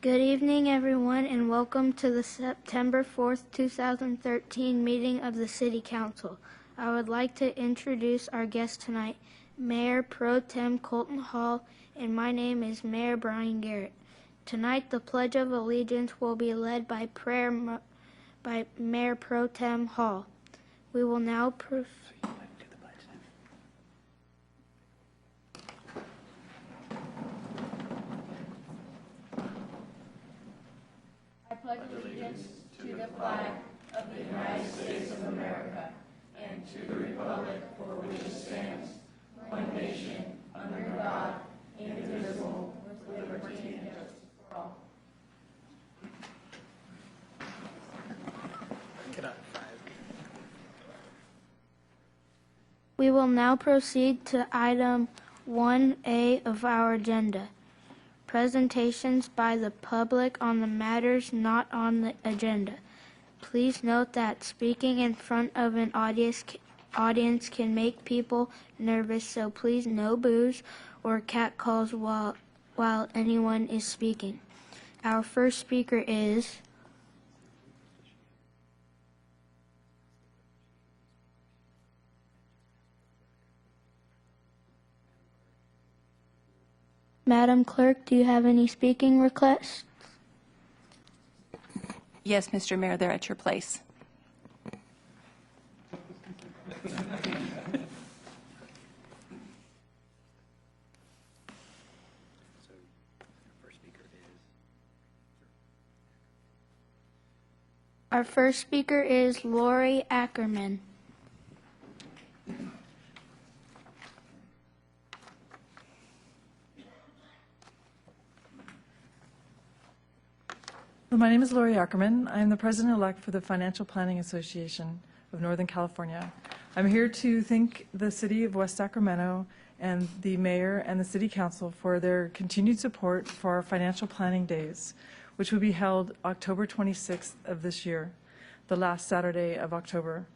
Good evening, everyone, and welcome to the September 4th, 2013 meeting of the City Council. I would like to introduce our guest tonight, Mayor Pro Tem Colton Hall, and my name is Mayor Brian Garrett. Tonight, the Pledge of Allegiance will be led by prayer by Mayor Pro Tem Hall. We will now proceed. I pledge allegiance to the flag of the United States of America and to the republic for which it stands, one nation, under God, indivisible, with liberty and justice for all. We will now proceed to item 1A of our agenda. Presentations by the public on the matters not on the agenda. Please note that speaking in front of an audience can make people nervous, so please no boos or catcalls while anyone is speaking. Our first speaker is Madam Clerk. Do you have any speaking requests? Yes, Mr. Mayor, they're at your place. Our first speaker is Lori Ackerman. My name is Lori Ackerman. I am the president-elect for the Financial Planning Association of Northern California. I'm here to thank the City of West Sacramento and the Mayor and the City Council for their continued support for our Financial Planning Days, which will be held October 26th of this year, the last Saturday of October.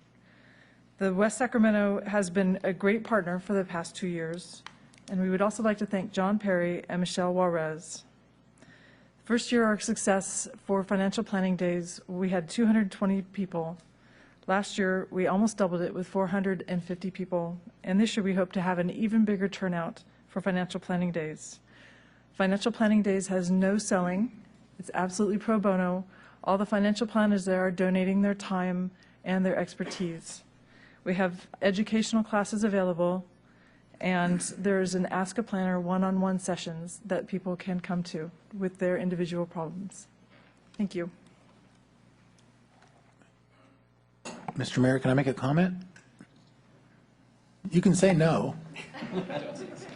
The West Sacramento has been a great partner for the past 2 years, and we would also like to thank John Perry and Michelle Juarez. First year, our success for Financial Planning Days, we had 220 people. Last year, we almost doubled it with 450 people, and this year we hope to have an even bigger turnout for Financial Planning Days. Financial Planning Days has no selling. It's absolutely pro bono. All the financial planners there are donating their time and their expertise. We have educational classes available, and there's an Ask a Planner one-on-one sessions that people can come to with their individual problems. Thank you. Mr. Mayor, can I make a comment? You can say no.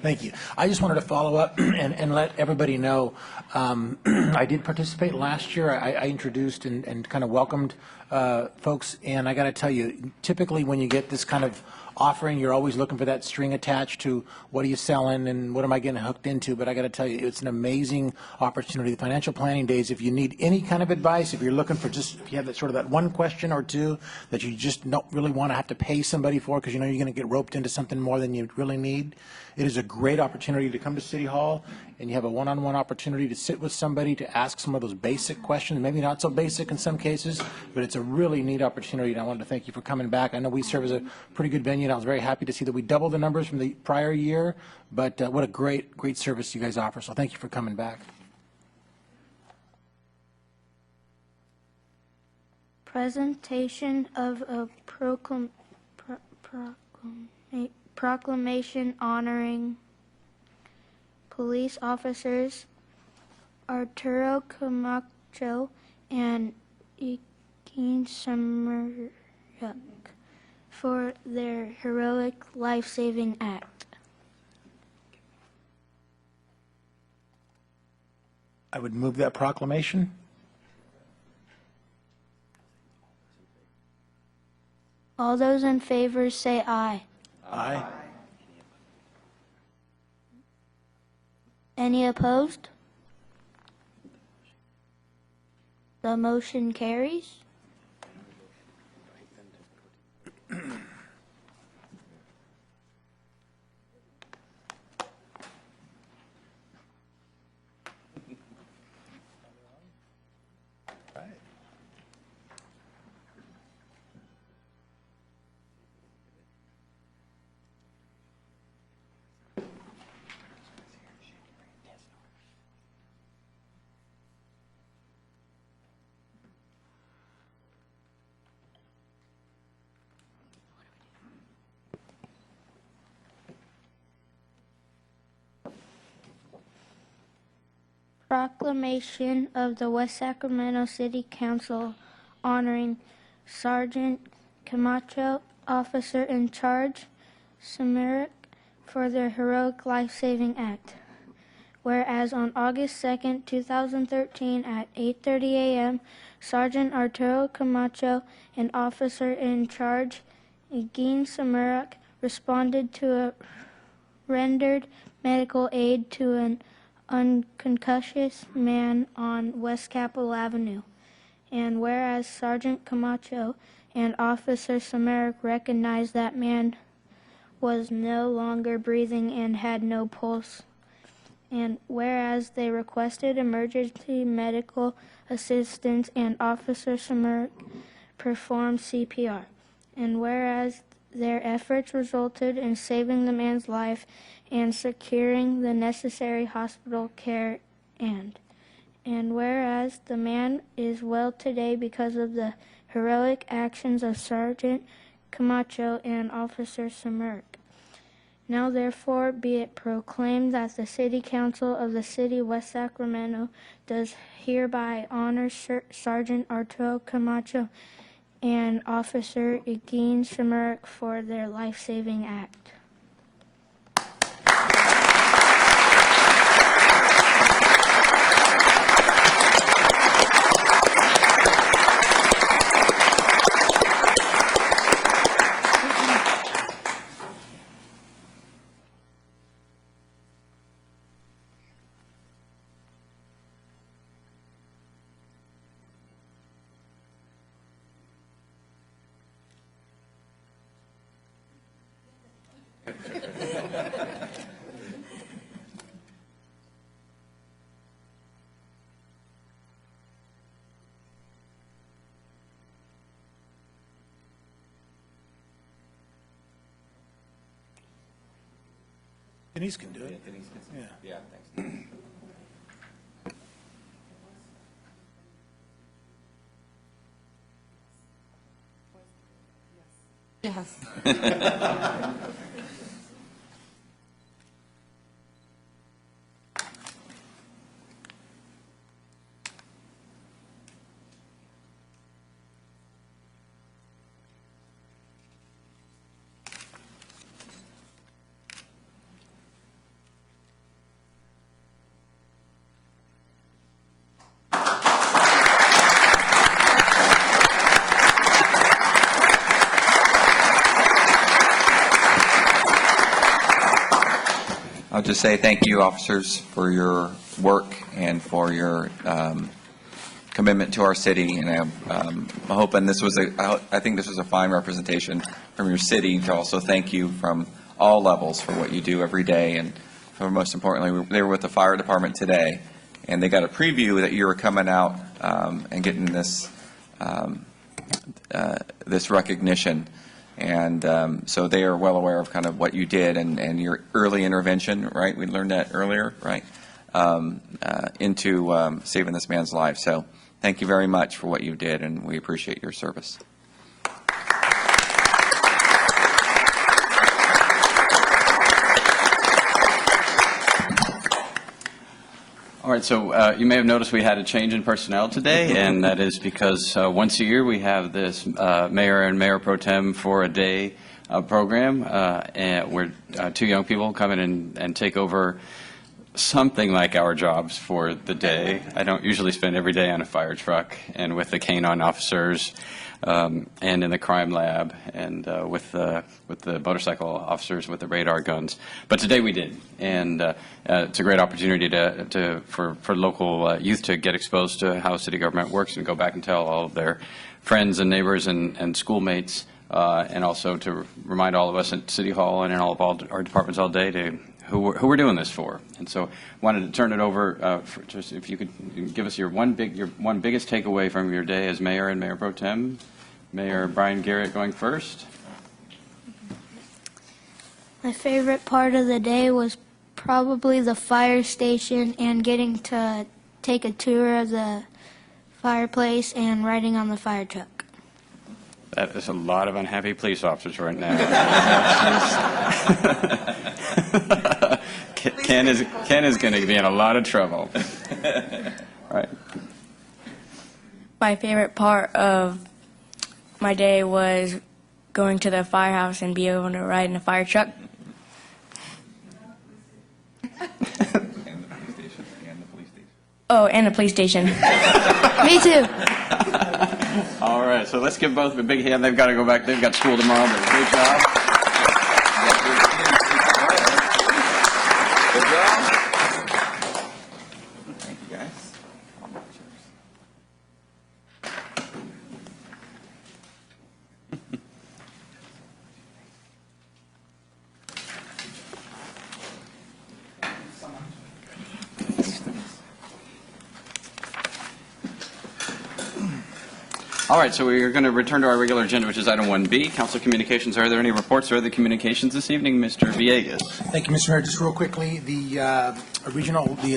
Thank you. I just wanted to follow up and let everybody know I did participate last year. I introduced and kind of welcomed folks, and I got to tell you, typically when you get this kind of offering, you're always looking for that string attached to what are you selling and what am I getting hooked into. But I got to tell you, it's an amazing opportunity. The Financial Planning Days, if you need any kind of advice, if you're looking for just, if you have that sort of that one question or two that you just don't really want to have to pay somebody for because you know you're going to get roped into something more than you really need, it is a great opportunity to come to City Hall and you have a one-on-one opportunity to sit with somebody to ask some of those basic questions, maybe not so basic in some cases, but it's a really neat opportunity, and I wanted to thank you for coming back. I know we serve as a pretty good venue, and I was very happy to see that we doubled the numbers from the prior year, but what a great service you guys offer, so thank you for coming back. Presentation of a proclamation honoring police officers Arturo Camacho and Joaquin Summeruk for their heroic life-saving act. I would move that proclamation. All those in favor say aye. Aye. Any opposed? The motion carries. proclamation of the West Sacramento City Council honoring Sergeant Camacho, officer in charge, Samaric, for their heroic life-saving act. Whereas on August 2nd, 2013 at 8:30 a.m., Sergeant Arturo Camacho and officer in charge, Egin Samaric, responded to a rendered medical aid to an unconscious man on West Capitol Avenue. And whereas Sergeant Camacho and Officer Samaric recognized that man was no longer breathing and had no pulse. And whereas they requested emergency medical assistance and Officer Samaric performed CPR. And whereas their efforts resulted in saving the man's life and securing the necessary hospital care. And whereas the man is well today because of the heroic actions of Sergeant Camacho and Officer Samaric. Now therefore be it proclaimed that the City Council of the City of West Sacramento does hereby honor Sergeant Arturo Camacho and Officer Egin Samaric for their life-saving act. Denise can do it. Yeah. Thanks. Yes. I'll just say thank you, officers, for your work and for your commitment to our city. And I'm hoping I think this was a fine representation from your city to also thank you from all levels for what you do every day. And for most importantly, they were with the fire department today, and they got a preview that you were coming out and getting this this recognition. And so they are well aware of kind of what you did and your early intervention, right? We learned that earlier, right? Into saving this man's life. So thank you very much for what you did, and we appreciate your service. All right, so you may have noticed we had a change in personnel today, and that is because once a year we have this Mayor and Mayor Pro Tem for a Day program, and where two young people come in and take over something like our jobs for the day. I don't usually spend every day on a fire truck and with the canine officers and in the crime lab and with the motorcycle officers with the radar guns. But today we did, and it's a great opportunity for local youth to get exposed to how city government works and go back and tell all of their friends and neighbors and schoolmates, and also to remind all of us at City Hall and in all of our departments all day to who we're doing this for. And so wanted to turn it over, just if you could give us your one biggest takeaway from your day as Mayor and Mayor Pro Tem. Mayor Brian Garrett going first. My favorite part of the day was probably the fire station and getting to take a tour of the fireplace and riding on the fire truck. That is a lot of unhappy police officers right now. Ken is going to be in a lot of trouble. All right. My favorite part of my day was going to the firehouse and be able to ride in a fire truck. Oh, and a police station. Me too. All right, so let's give both a big hand. They've got to go back. They've got school tomorrow. But great job. Good job. Thank you, guys. All right, so we are going to return to our regular agenda, which is item 1B, council communications. Are there any reports or other communications this evening? Mr. Villegas. Thank you, Mr. Mayor. Just real quickly, the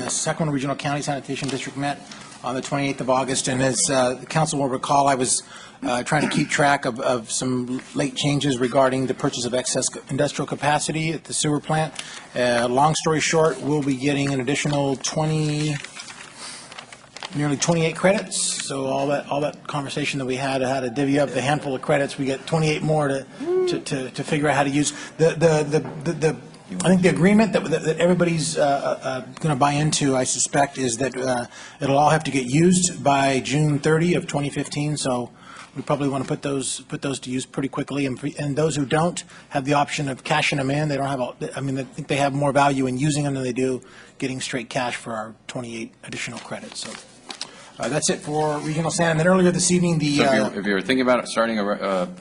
Sacramento Regional County Sanitation District met on the 28th of August, and as the council will recall, I was trying to keep track of some late changes regarding the purchase of excess industrial capacity at the sewer plant. Long story short, we'll be getting an additional nearly 28 credits. So all that conversation that we had how to divvy up the handful of credits, we get 28 more to figure out how to use. I think the agreement that everybody's going to buy into, I suspect, is that it'll all have to get used by June 30 of 2015. So we probably want to put those to use pretty quickly. And those who don't have the option of cashing them in, they don't have. I think they have more value in using them than they do getting straight cash for our 28 additional credits. So. That's it for regional sand. And then earlier this evening, If you're thinking about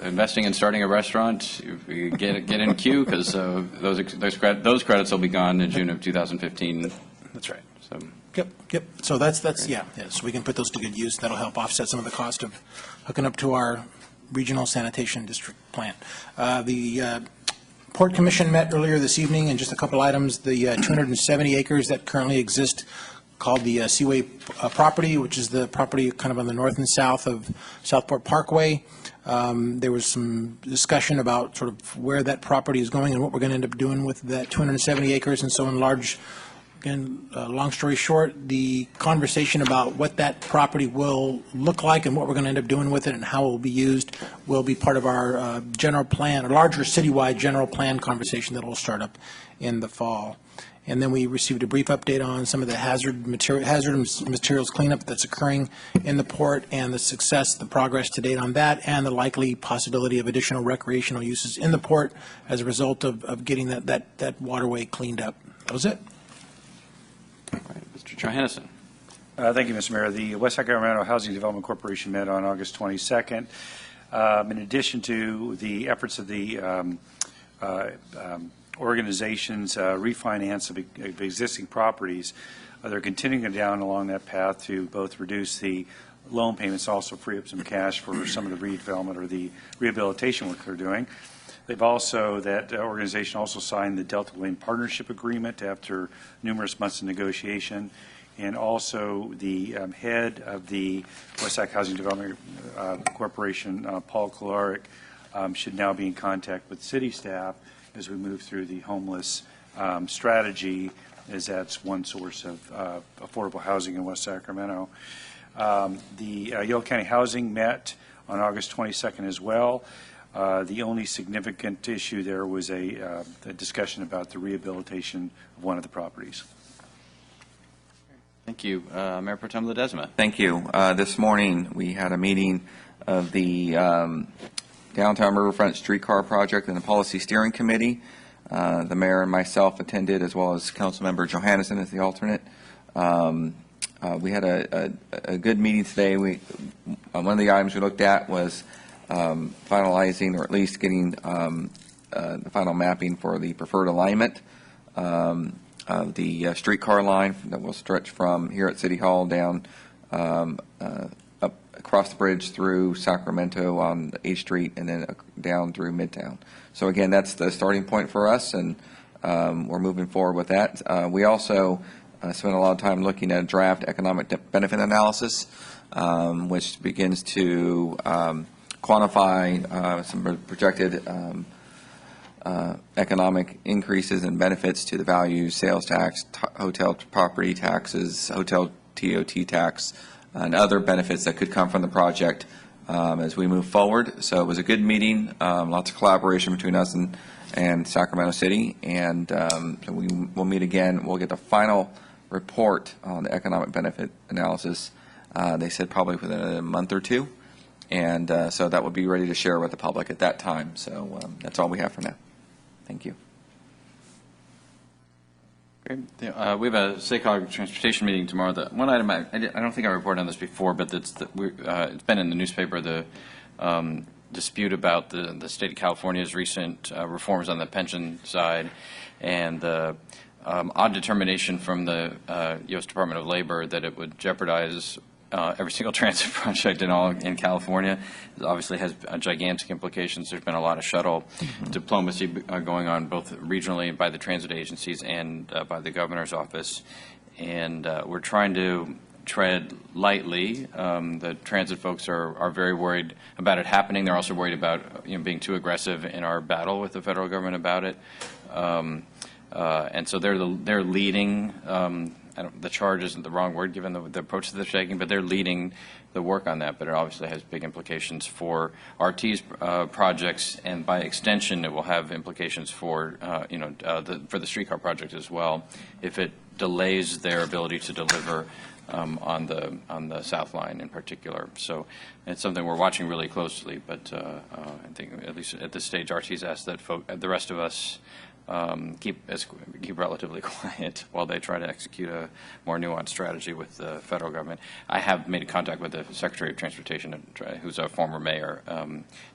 investing in starting a restaurant, you get in queue because those credits will be gone in June of 2015. That's right. So. Yep. So that's yeah. So we can put those to good use. That'll help offset some of the cost of hooking up to our regional sanitation district plant. The Port Commission met earlier this evening, and just a couple items. The 270 acres that currently exist, called the Seaway property, which is the property kind of on the north and south of Southport Parkway. There was some discussion about sort of where that property is going and what we're going to end up doing with that 270 acres. And so in large, again, long story short, the conversation about what that property will look like and what we're going to end up doing with it and how it will be used will be part of our general plan, a larger citywide general plan conversation that will start up in the fall. And then we received a brief update on some of the hazardous materials cleanup that's occurring in the port and the progress to date on that, and the likely possibility of additional recreational uses in the port as a result of getting that waterway cleaned up. That was it. All right, Mr. Johannesson. Thank you, Mr. Mayor. The West Sacramento Housing Development Corporation met on August 22nd. In addition to the efforts of the organizations refinance of existing properties, they're continuing down along that path to both reduce the loan payments, also free up some cash for some of the redevelopment or the rehabilitation work they're doing. They've also, that organization also signed the Delta Lane Partnership Agreement after numerous months of negotiation. And also the head of the West Sac Housing Development Corporation, Paul Kolaric, should now be in contact with city staff as we move through the homeless strategy, as that's one source of affordable housing in West Sacramento. The Yolo County Housing met on August 22nd as well. The only significant issue there was a discussion about the rehabilitation of one of the properties. Thank you. Mayor Pro Tem Ledesma. Thank you. This morning, we had a meeting of the Downtown Riverfront Streetcar Project and the Policy Steering Committee. The mayor and myself attended, as well as Councilmember Johannesson as the alternate. We had a good meeting today. One of the items we looked at was finalizing, or at least getting the final mapping for the preferred alignment of the streetcar line that will stretch from here at City Hall down up across the bridge through Sacramento on 8th Street and then down through Midtown. So again, that's the starting point for us, and we're moving forward with that. We also spent a lot of time looking at a draft economic benefit analysis, which begins to quantify some projected economic increases and benefits to the value, sales tax, hotel property taxes, hotel TOT tax, and other benefits that could come from the project as we move forward. So it was a good meeting, lots of collaboration between us and Sacramento City, and so we'll meet again. We'll get the final report on the economic benefit analysis. They said probably within a month or two, and so that will be ready to share with the public at that time. So that's all we have for now. Thank you. Great. We have a SACOG transportation meeting tomorrow. The one item, I don't think I reported on this before, but it's been in the newspaper, the dispute about the state of California's recent reforms on the pension side, and the odd determination from the U.S. Department of Labor that it would jeopardize every single transit project in California. It obviously has gigantic implications. There's been a lot of shuttle diplomacy going on both regionally by the transit agencies and by the governor's office. And we're trying to tread lightly. The transit folks are very worried about it happening. They're also worried about being too aggressive in our battle with the federal government about it. And so they're leading. The charge isn't the wrong word given the approach that they're taking, but they're leading the work on that. But it obviously has big implications for RT's projects, and by extension, it will have implications for for the streetcar project as well, if it delays their ability to deliver on the South Line in particular. So it's something we're watching really closely. But I think at least at this stage, RT's asked that the rest of us keep relatively quiet while they try to execute a more nuanced strategy with the federal government. I have made contact with the Secretary of Transportation, who's a former mayor,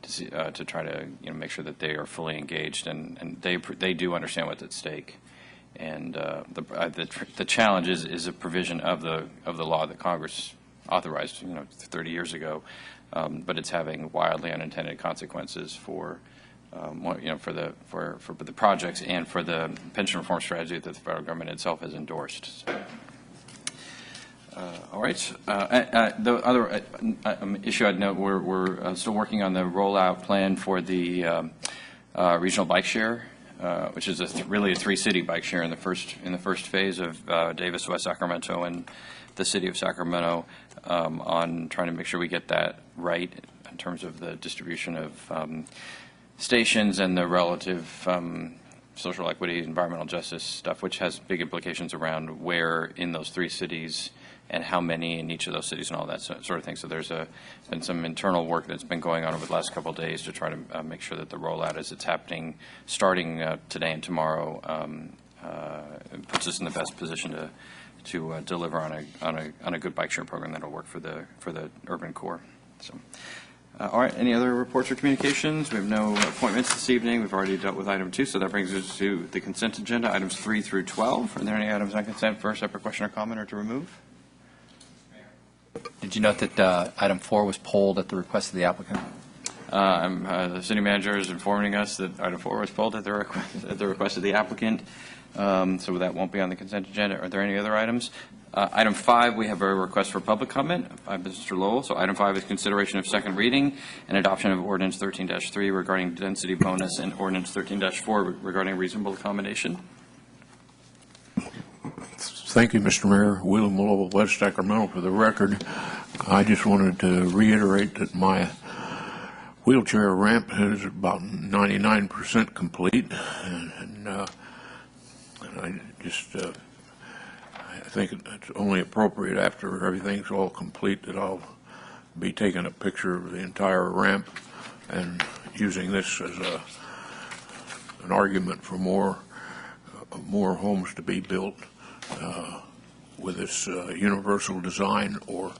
to try to make sure that they are fully engaged, and they do understand what's at stake. And the challenge is a provision of the law that Congress authorized 30 years ago, but it's having wildly unintended consequences for for the projects and for the pension reform strategy that the federal government itself has endorsed. So, all right. The other issue I'd note, we're still working on the rollout plan for the regional bike share, which is really a three-city bike share in the first phase of Davis, West Sacramento, and the city of Sacramento, on trying to make sure we get that right in terms of the distribution of stations and the relative social equity, environmental justice stuff, which has big implications around where in those three cities and how many in each of those cities and all that sort of thing. So there's been some internal work that's been going on over the last couple of days to try to make sure that the rollout, as it's happening, starting today and tomorrow, puts us in the best position to deliver on a good bike share program that'll work for the urban core. So. All right, any other reports or communications? We have no appointments this evening. We've already dealt with item 2, so that brings us to the consent agenda, items 3 through 12. Are there any items on consent for a separate question or comment or to remove? Did you note that item 4 was pulled at the request of the applicant? The city manager is informing us that item 4 was pulled at the request of the applicant, so that won't be on the consent agenda. Are there any other items? Item 5, we have a request for public comment by Mr. Lowell. So item 5 is consideration of second reading and adoption of ordinance 13-3 regarding density bonus and ordinance 13-4 regarding reasonable accommodation. Thank you, Mr. Mayor. William Lowell, West Sacramento. For the record, I just wanted to reiterate that my wheelchair ramp is about 99% complete, and I just I think it's only appropriate after everything's all complete that I'll be taking a picture of the entire ramp and using this as an argument for more homes to be built with this universal design or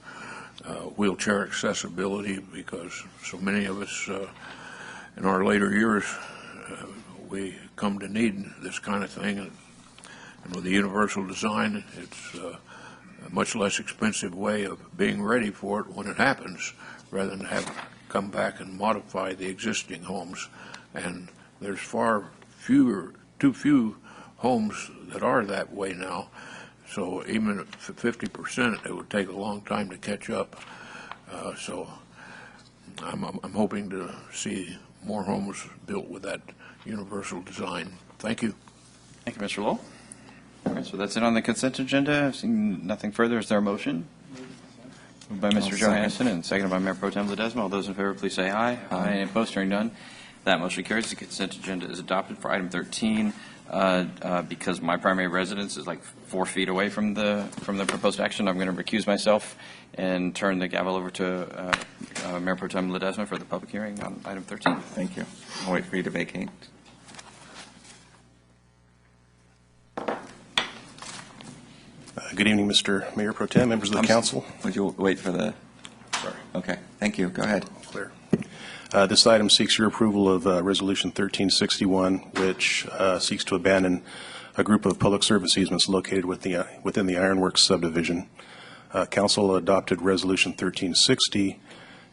wheelchair accessibility, because so many of us in our later years we come to need this kind of thing. And with the universal design, it's a much less expensive way of being ready for it when it happens, rather than have to come back and modify the existing homes. And there's too few homes that are that way now. So even at 50%, it would take a long time to catch up. So I'm hoping to see more homes built with that universal design. Thank you. Thank you, Mr. Lowell. All right, so that's it on the consent agenda. I've seen nothing further. Is there a motion? Moved by Mr. Johansson and seconded by Mayor Pro Tem Ledesma. All those in favor, please say aye. Aye. Any opposed? Hearing none. That motion carries. The consent agenda is adopted. For item 13, because my primary residence is like 4 feet away from the proposed action, I'm going to recuse myself and turn the gavel over to Mayor Pro Tem Ledesma for the public hearing on item 13. Thank you. I'll wait for you to vacate. Good evening, Mr. Mayor Pro Tem, members of the council. Would you wait for the? Sorry. Okay, thank you. Go ahead. Clear. This item seeks your approval of Resolution 1361, which seeks to abandon a group of public service easements located within the Ironworks subdivision. Council adopted Resolution 1360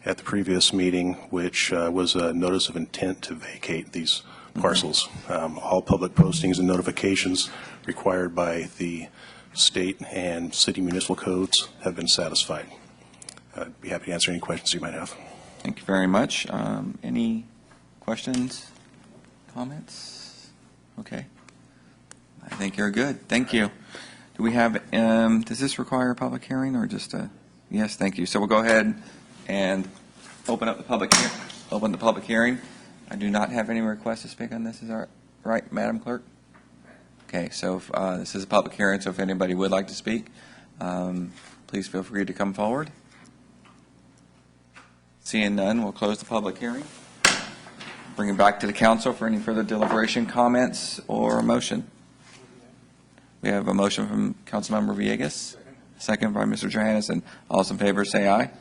at the previous meeting, which was a notice of intent to vacate these parcels. All public postings and notifications required by the state and city municipal codes have been satisfied. I'd be happy to answer any questions you might have. Thank you very much. Any questions, comments? Okay. I think you're good. Thank you. Do we have, does this require a public hearing or just a, yes, thank you. So we'll go ahead and open up the public hearing. I do not have any requests to speak on this. Is that right, Madam Clerk? Okay, so this is a public hearing, so if anybody would like to speak, please feel free to come forward. Seeing none, we'll close the public hearing. Bring it back to the council for any further deliberation, comments, or a motion. We have a motion from Councilmember Villegas, second by Mr. Johansson. All those in favor say aye.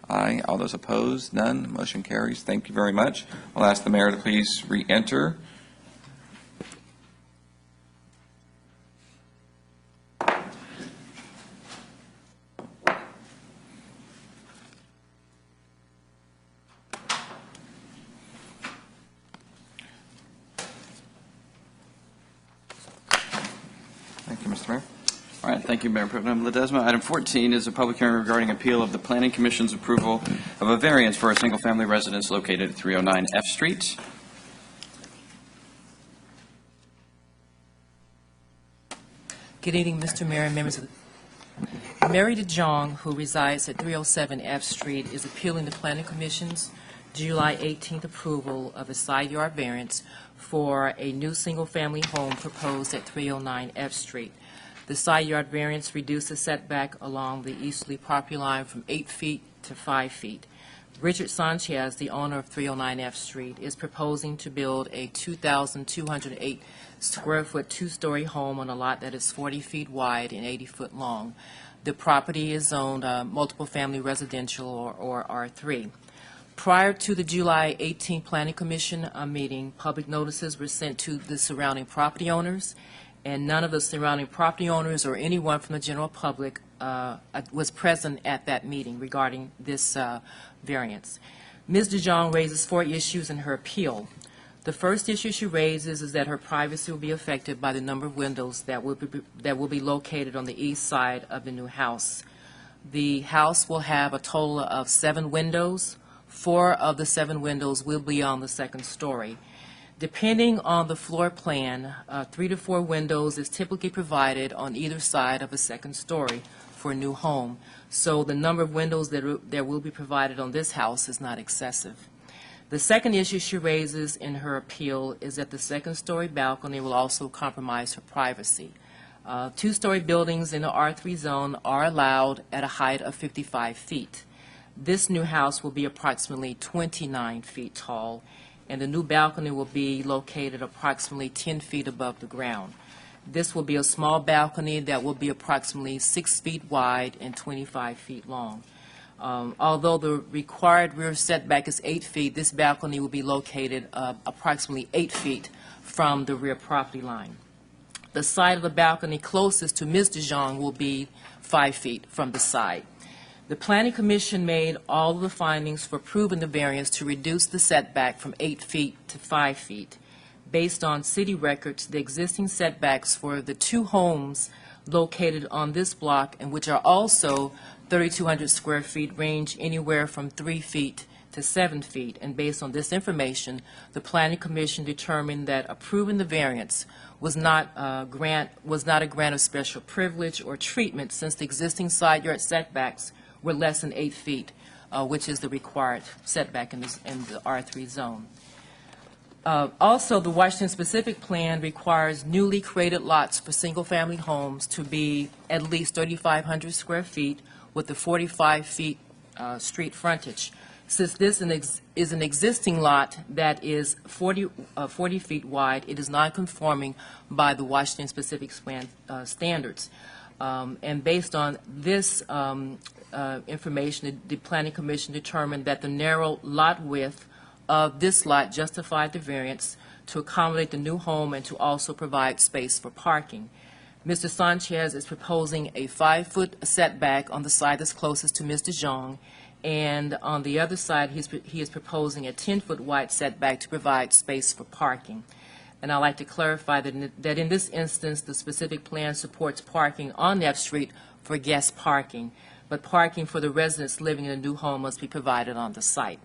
Aye. All those opposed, none. Motion carries. Thank you very much. I'll ask the mayor to please re-enter. Thank you, Mr. Mayor. All right, thank you, Mayor Pro Tem Ledesma. Item 14 is a public hearing regarding appeal of the Planning Commission's approval of a variance for a single-family residence located at 309 F Street. Good evening, Mr. Mayor and members of the Mary DeJong, who resides at 307 F Street, is appealing the Planning Commission's July 18th approval of a side yard variance for a new single-family home proposed at 309 F Street. The side yard variance reduces setback along the easterly property line from 8 feet to 5 feet. Richard Sanchez, the owner of 309 F Street, is proposing to build a 2,208 square foot two-story home on a lot that is 40 feet wide and 80 foot long. The property is zoned multiple family residential or R3. Prior to the July 18 Planning Commission meeting, public notices were sent to the surrounding property owners, and none of the surrounding property owners or anyone from the general public was present at that meeting regarding this variance. Ms. DeJong raises 4 issues in her appeal. The first issue she raises is that her privacy will be affected by the number of windows that will be located on the east side of the new house. The house will have a total of 7 windows. 4 of the 7 windows will be on the second story. Depending on the floor plan, 3 to 4 windows is typically provided on either side of a second story for a new home. So the number of windows that will be provided on this house is not excessive. The second issue she raises in her appeal is that the second story balcony will also compromise her privacy. 2-story buildings in the R3 zone are allowed at a height of 55 feet. This new house will be approximately 29 feet tall, and the new balcony will be located approximately 10 feet above the ground. This will be a small balcony that will be approximately 6 feet wide and 25 feet long. Although the required rear setback is 8 feet, this balcony will be located approximately 8 feet from the rear property line. The side of the balcony closest to Ms. DeJong will be 5 feet from the side. The Planning Commission made all of the findings for approving the variance to reduce the setback from 8 feet to 5 feet. Based on city records, the existing setbacks for the 2 homes located on this block, and which are also 3,200 square feet, range anywhere from 3 feet to 7 feet. And based on this information, the Planning Commission determined that approving the variance was not a grant of special privilege or treatment, since the existing side yard setbacks were less than 8 feet, which is the required setback in the R3 zone. Also, the Washington specific plan requires newly created lots for single-family homes to be at least 3,500 square feet with the 45 feet street frontage. Since this is an existing lot that is 40 feet wide, it is non-conforming by the Washington specific plan standards. And based on this information, the Planning Commission determined that the narrow lot width of this lot justified the variance to accommodate the new home and to also provide space for parking. Mr. Sanchez is proposing a 5-foot setback on the side that's closest to Mr. Zhang, and on the other side, he is proposing a 10-foot wide setback to provide space for parking. And I'd like to clarify that in this instance, the specific plan supports parking on that street for guest parking, but parking for the residents living in a new home must be provided on the site.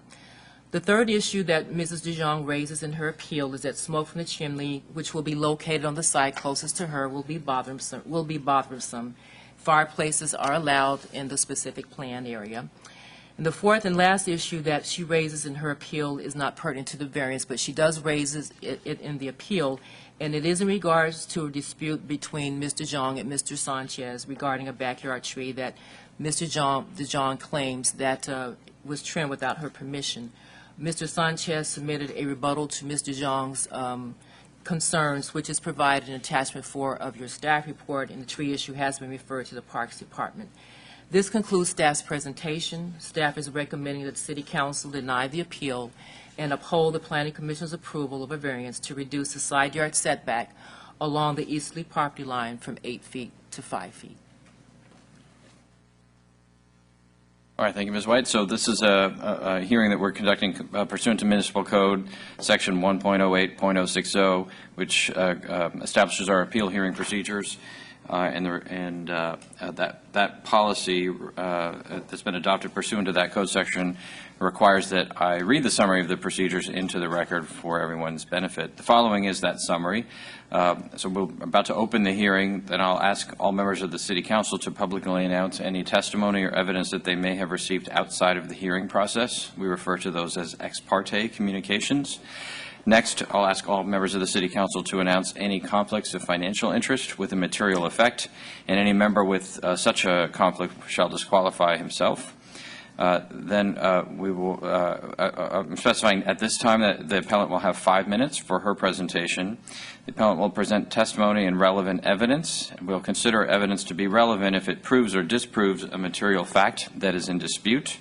The third issue that Mrs. DeJong raises in her appeal is that smoke from the chimney, which will be located on the site closest to her, will be bothersome. Fireplaces are allowed in the specific plan area. And the fourth and last issue that she raises in her appeal is not pertinent to the variance, but she does raise it in the appeal, and it is in regards to a dispute between Mr. Zhang and Mr. Sanchez regarding a backyard tree that Mr. DeJong claims that was trimmed without her permission. Mr. Sanchez submitted a rebuttal to Mr. Zhang's concerns, which is provided in attachment 4 of your staff report, and the tree issue has been referred to the Parks Department. This concludes staff's presentation. Staff is recommending that the City Council deny the appeal and uphold the Planning Commission's approval of a variance to reduce the side yard setback along the easterly property line from 8 feet to 5 feet. All right, thank you, Ms. White. So this is a hearing that we're conducting pursuant to Municipal Code, Section 1.08.060, which establishes our appeal hearing procedures. That policy that's been adopted pursuant to that code section requires that I read the summary of the procedures into the record for everyone's benefit. The following is that summary. So we're about to open the hearing. Then I'll ask all members of the City Council to publicly announce any testimony or evidence that they may have received outside of the hearing process. We refer to those as ex parte communications. Next, I'll ask all members of the City Council to announce any conflicts of financial interest with a material effect, and any member with such a conflict shall disqualify himself. Then we will, I'm specifying at this time that the appellant will have 5 minutes for her presentation. The appellant will present testimony and relevant evidence. We'll consider evidence to be relevant if it proves or disproves a material fact that is in dispute.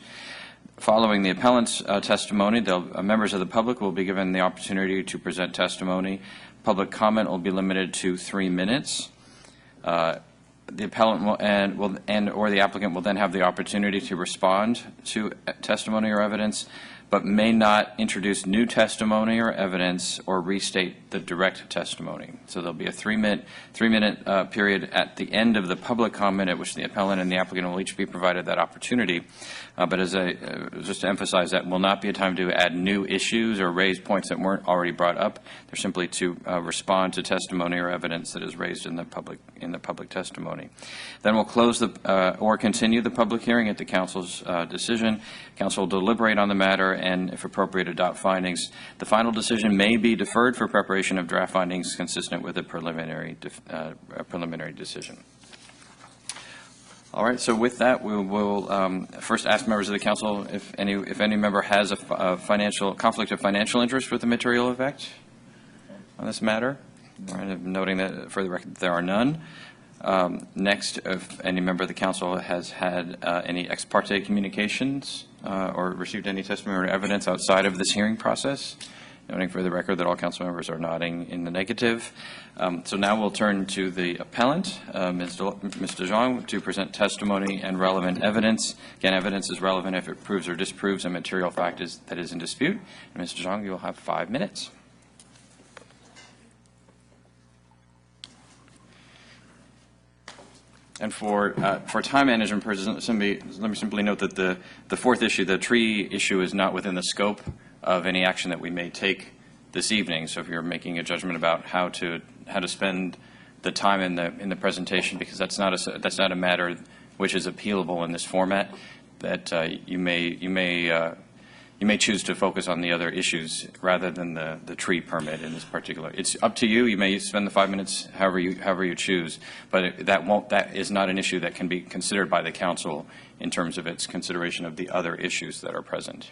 Following the appellant's testimony, members of the public will be given the opportunity to present testimony. Public comment will be limited to 3 minutes. The appellant or the applicant will then have the opportunity to respond to testimony or evidence, but may not introduce new testimony or evidence or restate the direct testimony. So there'll be a 3-minute period at the end of the public comment at which the appellant and the applicant will each be provided that opportunity. But as just to emphasize, that will not be a time to add new issues or raise points that weren't already brought up. They're simply to respond to testimony or evidence that is raised in the public testimony. Then we'll close or continue the public hearing at the council's decision. Council will deliberate on the matter and, if appropriate, adopt findings. The final decision may be deferred for preparation of draft findings consistent with a preliminary decision. All right, so with that, we will first ask members of the council if any member has a conflict of financial interest with the material effect on this matter. All right, noting that for the record there are none. Next, if any member of the council has had any ex parte communications or received any testimony or evidence outside of this hearing process. Noting for the record that all council members are nodding in the negative. So now we'll turn to the appellant, Mr. Zhang, to present testimony and relevant evidence. Again, evidence is relevant if it proves or disproves a material fact that is in dispute. And Mr. Zhang, you will have 5 minutes. And for time management purposes, let me simply note that the fourth issue, the tree issue, is not within the scope of any action that we may take this evening. So if you're making a judgment about how to spend the time in the presentation, because that's not a matter which is appealable in this format, that you may choose to focus on the other issues rather than the tree permit in this particular. It's up to you. You may spend the 5 minutes however you choose, but that is not an issue that can be considered by the council in terms of its consideration of the other issues that are present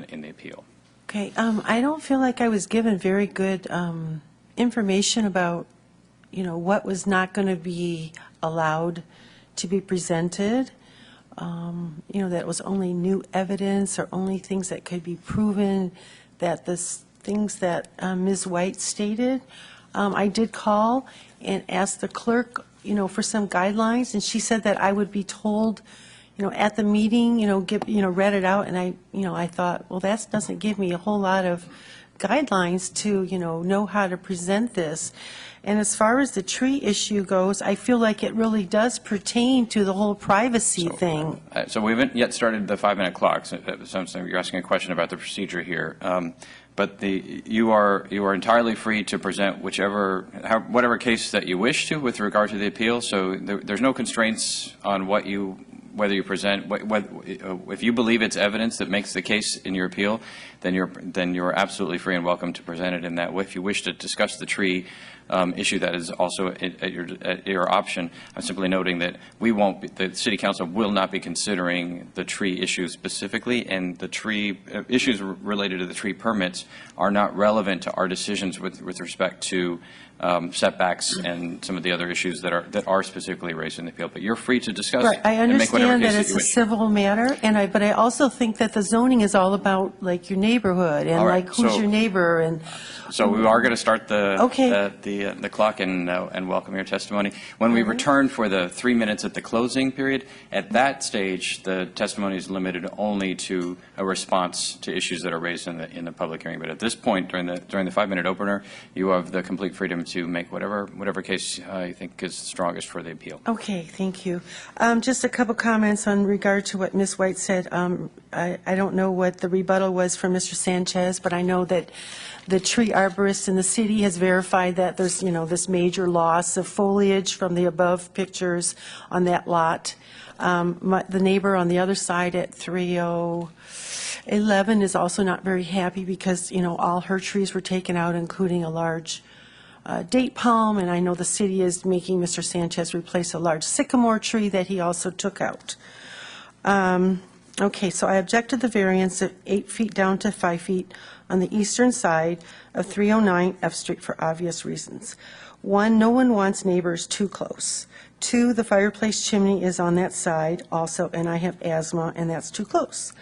in the appeal. Okay, I don't feel like I was given very good information about, what was not going to be allowed to be presented. That it was only new evidence or only things that could be proven, that the things that Ms. White stated. I did call and ask the clerk, for some guidelines, and she said that I would be told, at the meeting, read it out, and I thought, well, that doesn't give me a whole lot of guidelines to, know how to present this. And as far as the tree issue goes, I feel like it really does pertain to the whole privacy thing. So we haven't yet started the 5-minute clock. So you're asking a question about the procedure here. But you are entirely free to present whatever case that you wish to with regard to the appeal. So there's no constraints on whether you present. If you believe it's evidence that makes the case in your appeal, then you're absolutely free and welcome to present it in that way. If you wish to discuss the tree issue, that is also at your option. I'm simply noting that the City Council will not be considering the tree issue specifically, and the tree issues related to the tree permits are not relevant to our decisions with respect to setbacks and some of the other issues that are specifically raised in the appeal. But you're free to discuss Right, I and make whatever understand case that that it's you a wish. civil matter, but I also think that the zoning is all about, like, your neighborhood, and All right, like, who's so- your neighbor, and... So we are going to start the clock and welcome your testimony. When we return for the 3 minutes at the closing period, at that stage, the testimony is limited only to a response to issues that are raised in the public hearing. But at this point, during the 5-minute opener, you have the complete freedom to make whatever case you think is strongest for the appeal. Okay, thank you. Just a couple comments on regard to what Ms. White said. I don't know what the rebuttal was from Mr. Sanchez, but I know that the tree arborist in the city has verified that there's, this major loss of foliage from the above pictures on that lot. The neighbor on the other side at 3011 is also not very happy because, all her trees were taken out, including a large date palm, and I know the city is making Mr. Sanchez replace a large sycamore tree that he also took out. Okay, so I object to the variance of 8 feet down to 5 feet on the eastern side of 309 F Street for obvious reasons. 1, no one wants neighbors too close. 2, the fireplace chimney is on that side also, and I have asthma, and that's too close.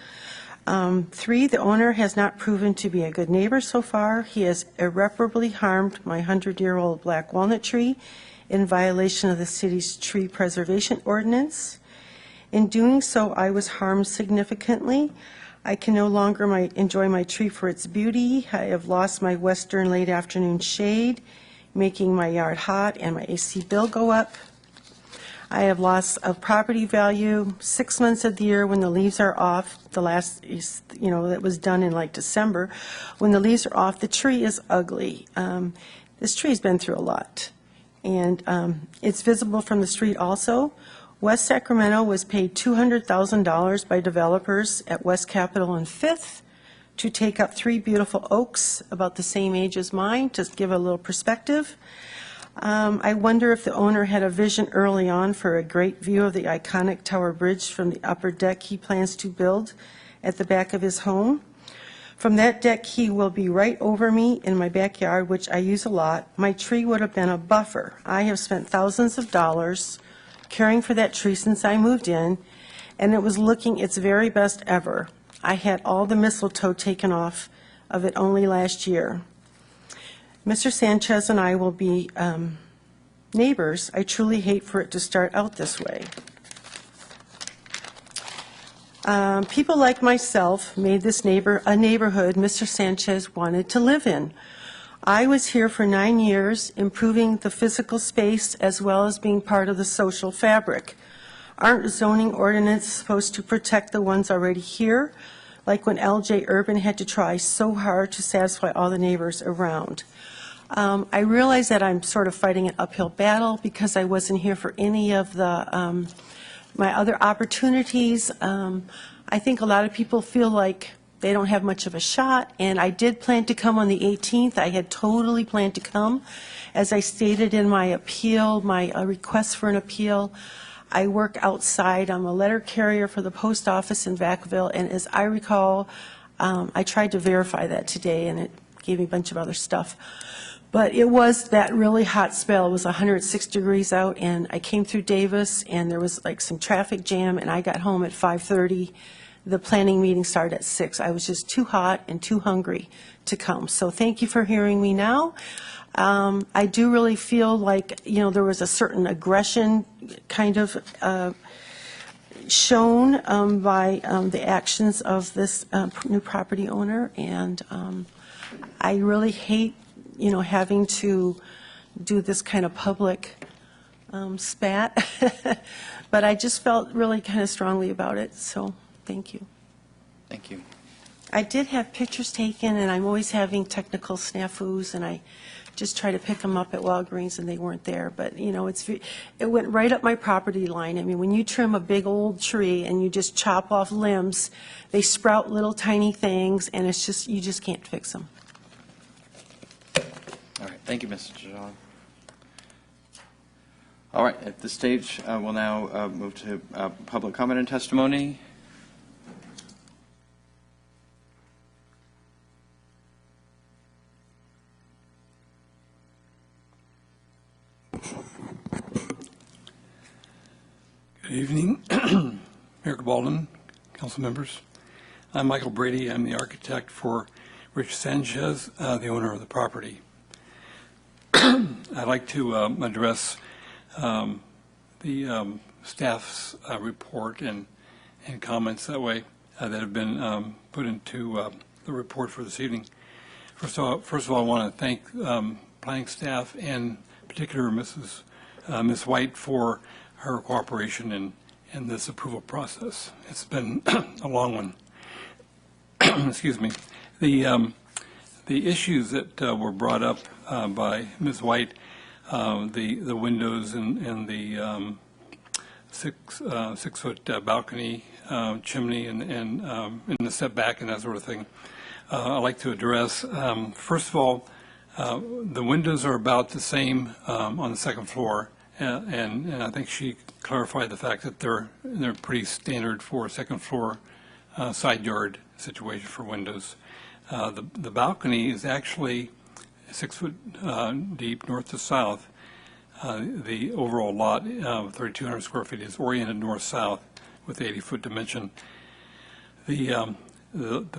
3, the owner has not proven to be a good neighbor so far. He has irreparably harmed my 100-year-old black walnut tree in violation of the city's tree preservation ordinance. In doing so, I was harmed significantly. I can no longer enjoy my tree for its beauty. I have lost my western late afternoon shade, making my yard hot and my AC bill go up. I have loss of property value 6 months of the year when the leaves are off. The last, that was done in like December. When the leaves are off, the tree is ugly. This tree's been through a lot. And it's visible from the street also. West Sacramento was paid $200,000 by developers at West Capitol and 5th to take up 3 beautiful oaks about the same age as mine, to give a little perspective. I wonder if the owner had a vision early on for a great view of the iconic Tower Bridge from the upper deck he plans to build at the back of his home. From that deck, he will be right over me in my backyard, which I use a lot. My tree would have been a buffer. I have spent thousands of dollars caring for that tree since I moved in, and it was looking its very best ever. I had all the mistletoe taken off of it only last year. Mr. Sanchez and I will be neighbors. I truly hate for it to start out this way. People like myself made this a neighborhood Mr. Sanchez wanted to live in. I was here for 9 years, improving the physical space as well as being part of the social fabric. Aren't zoning ordinances supposed to protect the ones already here, like when LJ Urban had to try so hard to satisfy all the neighbors around? I realize that I'm sort of fighting an uphill battle because I wasn't here for any of the my other opportunities. I think a lot of people feel like they don't have much of a shot, and I did plan to come on the 18th. I had totally planned to come. As I stated in my appeal, my request for an appeal, I work outside. I'm a letter carrier for the post office in Vacaville, and as I recall, I tried to verify that today, and it gave me a bunch of other stuff. But it was that really hot spell. It was 106 degrees out, and I came through Davis, and there was like some traffic jam, and I got home at 5:30. The planning meeting started at 6. I was just too hot and too hungry to come. So thank you for hearing me now. I do really feel like, there was a certain aggression kind of shown by the actions of this new property owner, and I really hate having to do this kind of public spat, but I just felt really kind of strongly about it, so thank you. Thank you. I did have pictures taken, and I'm always having technical snafus, and I just try to pick them up at Walgreens, and they weren't there, but, it went right up my property line. I mean, when you trim a big old tree and you just chop off limbs, they sprout little tiny things, and it's just, you just can't fix them. All right, thank you, Mr. John. All right, at this stage, we'll now move to public comment and testimony. Good evening, Mayor Baldwin, council members. I'm Michael Brady. I'm the architect for Rich Sanchez, the owner of the property. I'd like to address the staff's report and comments that way that have been put into the report for this evening. First of all, I want to thank planning staff and in particular Ms. White for her cooperation in this approval process. It's been a long one. Excuse me. The issues that were brought up by Ms. White, the windows and the 6-foot balcony, chimney, and in the setback and that sort of thing, I'd like to address. First of all, the windows are about the same on the second floor. And I think she clarified the fact that they're pretty standard for a second floor side yard situation for windows. The balcony is actually 6 foot deep north to south. The overall lot, 3,200 square feet, is oriented north-south with 80-foot dimension. The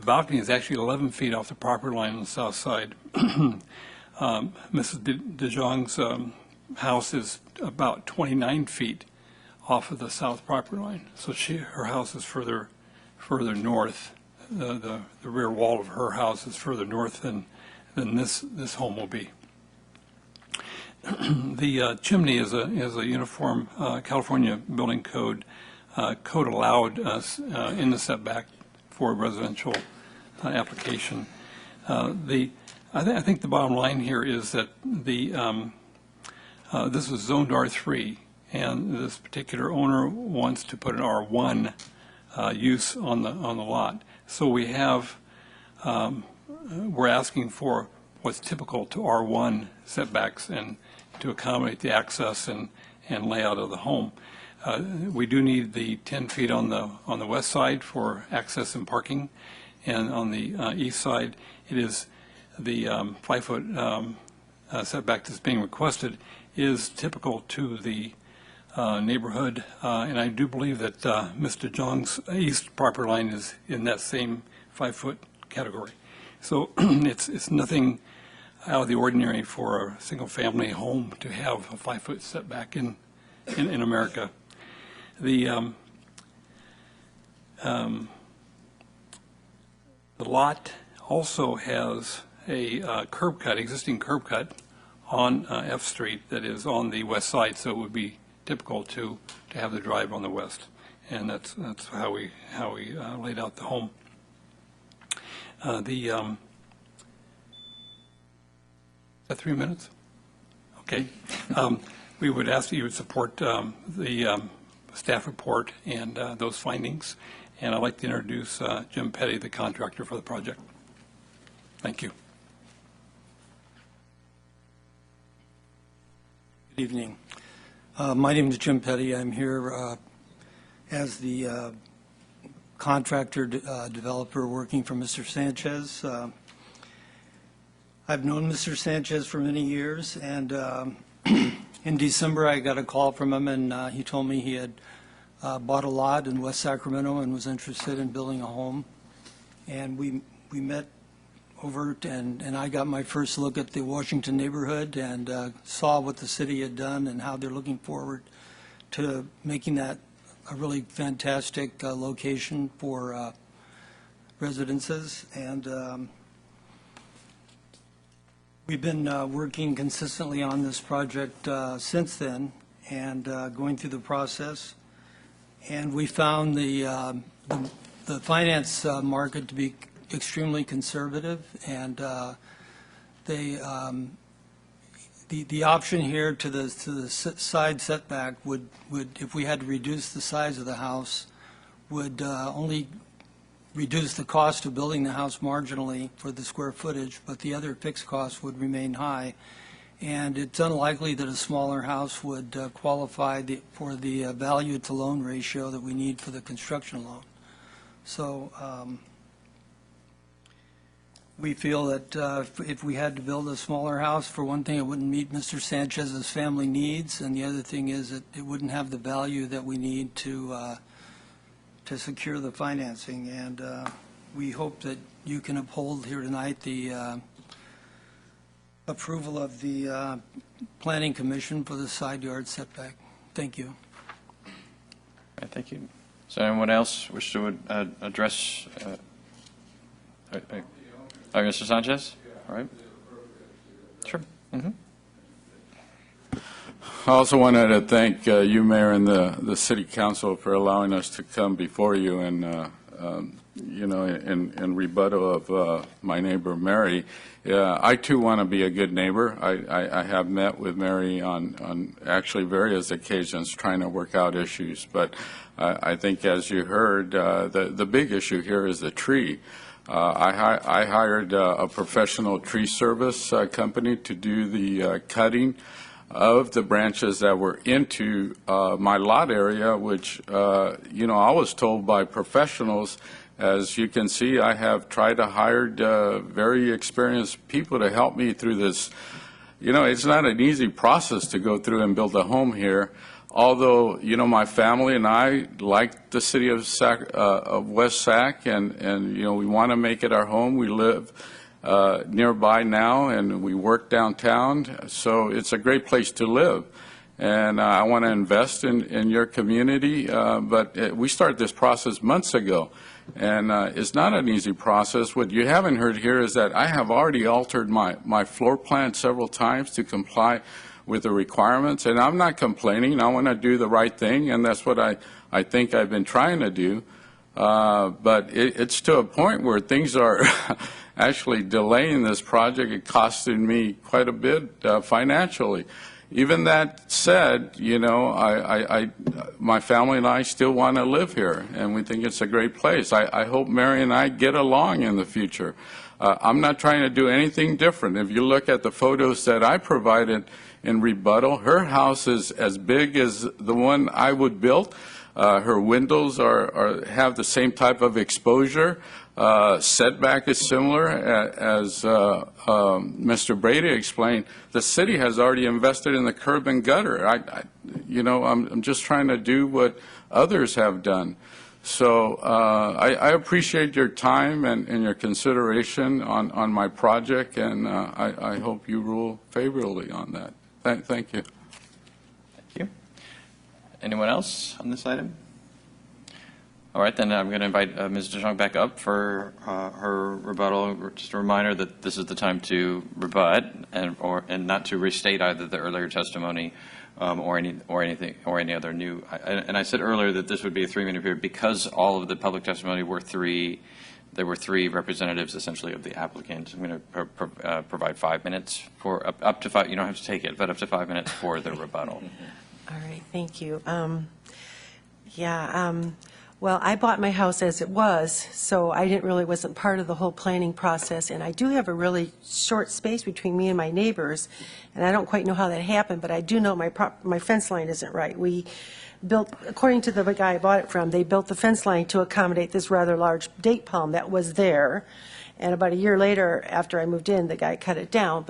balcony is actually 11 feet off the property line on the south side. Mrs. DeJong's house is about 29 feet off of the south property line. So her house is further north. The rear wall of her house is further north than this home will be. The chimney is a uniform California building code allowed us in the setback for a residential application. I think the bottom line here is that this was zoned R3, and this particular owner wants to put an R1 use on the lot. So we're asking for what's typical to R1 setbacks and to accommodate the access and layout of the home. We do need the 10 feet on the west side for access and parking, and on the east side, it is the 5-foot setback that's being requested is typical to the neighborhood, and I do believe that Mr. Jong's east property line is in that same 5-foot category. So it's nothing out of the ordinary for a single-family home to have a 5-foot setback in America. The lot also has a curb cut, existing curb cut on F Street that is on the west side, so it would be typical to have the drive on the west, and that's how we laid out the home. Is that 3 minutes? Okay. We would ask that you would support the staff report and those findings, and I'd like to introduce Jim Petty, the contractor for the project. Thank you. Good evening. My name is Jim Petty. I'm here as the contractor developer working for Mr. Sanchez. I've known Mr. Sanchez for many years, and in December I got a call from him, and he told me he had bought a lot in West Sacramento and was interested in building a home. And we met over, and I got my first look at the Washington neighborhood and saw what the city had done and how they're looking forward to making that a really fantastic location for residences. And we've been working consistently on this project since then, and going through the process. And we found the finance market to be extremely conservative, and the option here to the side setback would, if we had to reduce the size of the house, would only reduce the cost of building the house marginally for the square footage, but the other fixed costs would remain high. And it's unlikely that a smaller house would qualify for the value to loan ratio that we need for the construction loan. So we feel that if we had to build a smaller house, for one thing, it wouldn't meet Mr. Sanchez's family needs, and the other thing is that it wouldn't have the value that we need to secure the financing. And we hope that you can uphold here tonight the approval of the Planning Commission for the side yard setback. Thank you. Okay, thank you. Does anyone else wish to address? Mr. Sanchez? All right. Sure. Mm-hmm. I also wanted to thank you, Mayor, and the City Council for allowing us to come before you and, in rebuttal of my neighbor, Mary. I, too, want to be a good neighbor. I have met with Mary on actually various occasions trying to work out issues. But I think, as you heard, the big issue here is the tree. I hired a professional tree service company to do the cutting of the branches that were into my lot area, which, I was told by professionals. As you can see, I have tried to hire very experienced people to help me through this. It's not an easy process to go through and build a home here. Although, my family and I like the city of West Sac, and we want to make it our home. We live nearby now, and we work downtown, so it's a great place to live. And I want to invest in your community, but we started this process months ago, and it's not an easy process. What you haven't heard here is that I have already altered my floor plan several times to comply with the requirements, and I'm not complaining. I want to do the right thing, and that's what I think I've been trying to do. But it's to a point where things are actually delaying this project. It costing me quite a bit financially. Even that said, my family and I still want to live here, and we think it's a great place. I hope Mary and I get along in the future. I'm not trying to do anything different. If you look at the photos that I provided in rebuttal, her house is as big as the one I would build. Her windows have the same type of exposure. Setback is similar, as Mr. Brady explained. The city has already invested in the curb and gutter. I'm just trying to do what others have done. So I appreciate your time and your consideration on my project, and I hope you rule favorably on that. Thank you. Thank you. Anyone else on this item? All right, then I'm going to invite Ms. DeJong back up for her rebuttal. Just a reminder that this is the time to rebut and not to restate either the earlier testimony or any other new. And I said earlier that this would be a 3-minute period because all of the public testimony were there were 3 representatives essentially of the applicant. I'm going to provide 5 minutes for up to 5. You don't have to take it, but up to 5 minutes for the rebuttal. All right, thank you. Well, I bought my house as it was, so I wasn't part of the whole planning process, and I do have a really short space between me and my neighbors, and I don't quite know how that happened, but I do know my fence line isn't right. We built, according to the guy I bought it from, they built the fence line to accommodate this rather large date palm that was there, and about a year later, after I moved in, the guy cut it down,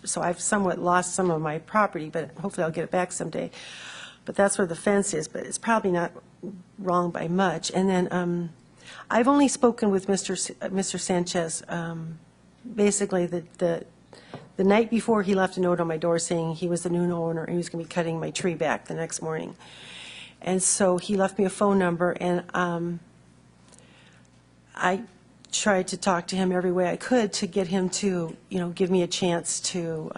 so I've somewhat lost some of my property, but hopefully I'll get it back someday. But that's where the fence is, but it's probably not wrong by much. And then I've only spoken with Mr. Sanchez basically the night before he left a note on my door saying he was the new owner and he was going to be cutting my tree back the next morning. And so he left me a phone number, and I tried to talk to him every way I could to get him to, give me a chance to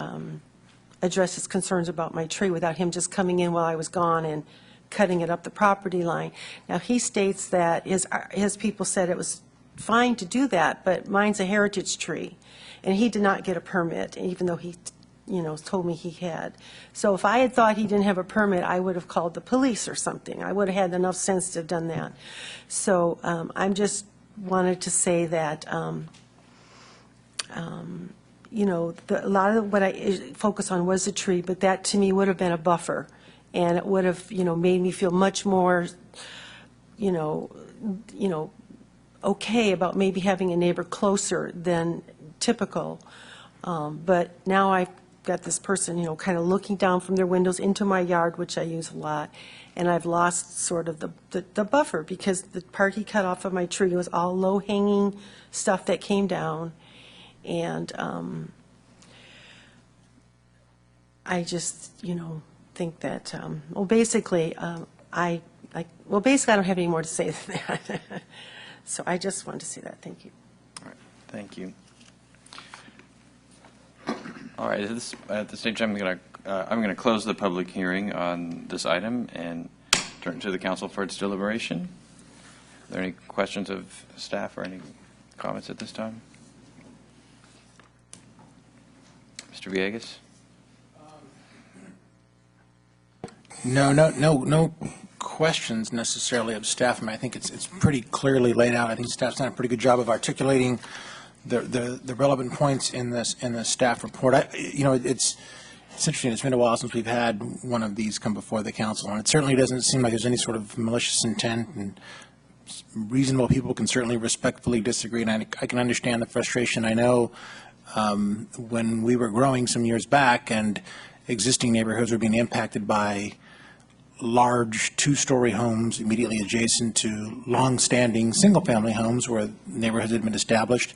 address his concerns about my tree without him just coming in while I was gone and cutting it up the property line. Now, he states that his people said it was fine to do that, but mine's a heritage tree, and he did not get a permit, even though he, told me he had. So if I had thought he didn't have a permit, I would have called the police or something. I would have had enough sense to have done that. So I'm just wanted to say that a lot of what I focus on was the tree, but that to me would have been a buffer, and it would have, made me feel much more, okay about maybe having a neighbor closer than typical. But now I've got this person, kind of looking down from their windows into my yard, which I use a lot, and I've lost sort of the buffer because the part he cut off of my tree was all low-hanging stuff that came down. And I just, think that, basically, I don't have any more to say than that. So I just wanted to say that. Thank you. All right. Thank you. All right. At this stage, I'm going to close the public hearing on this item and turn to the council for its deliberation. Are there any questions of staff or any comments at this time? Mr. Villegas? No questions necessarily of staff. I think it's pretty clearly laid out. I think staff's done a pretty good job of articulating the relevant points in the staff report. It's interesting. It's been a while since we've had one of these come before the council, and it certainly doesn't seem like there's any sort of malicious intent. And reasonable people can certainly respectfully disagree, and I can understand the frustration. I know when we were growing some years back and existing neighborhoods were being impacted by large two-story homes immediately adjacent to long-standing single-family homes where neighborhoods had been established,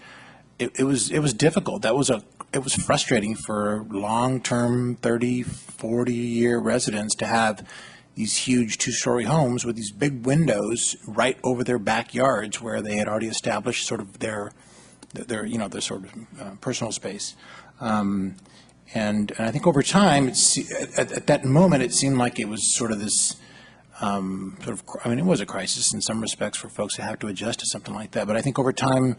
it was difficult. It was frustrating for long-term 30, 40-year residents to have these huge two-story homes with these big windows right over their backyards where they had already established sort of their sort of personal space. And I think over time, at that moment, it seemed like it was sort of this it was a crisis in some respects for folks that have to adjust to something like that. But I think over time,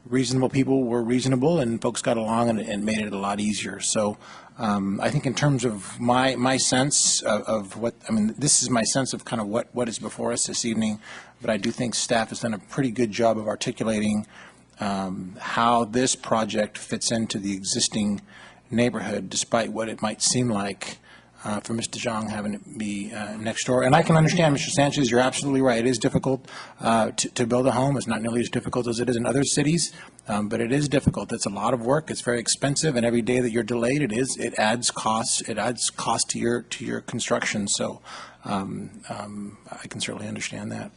reasonable people were reasonable, and folks got along and made it a lot easier. So I think in terms of my sense of what, this is my sense of kind of what is before us this evening, but I do think staff has done a pretty good job of articulating how this project fits into the existing neighborhood, despite what it might seem like for Mr. Zhang having it be next door. And I can understand, Mr. Sanchez, you're absolutely right. It is difficult to build a home. It's not nearly as difficult as it is in other cities, but it is difficult. It's a lot of work. It's very expensive, and every day that you're delayed, it adds costs. It adds cost to your construction. So I can certainly understand that.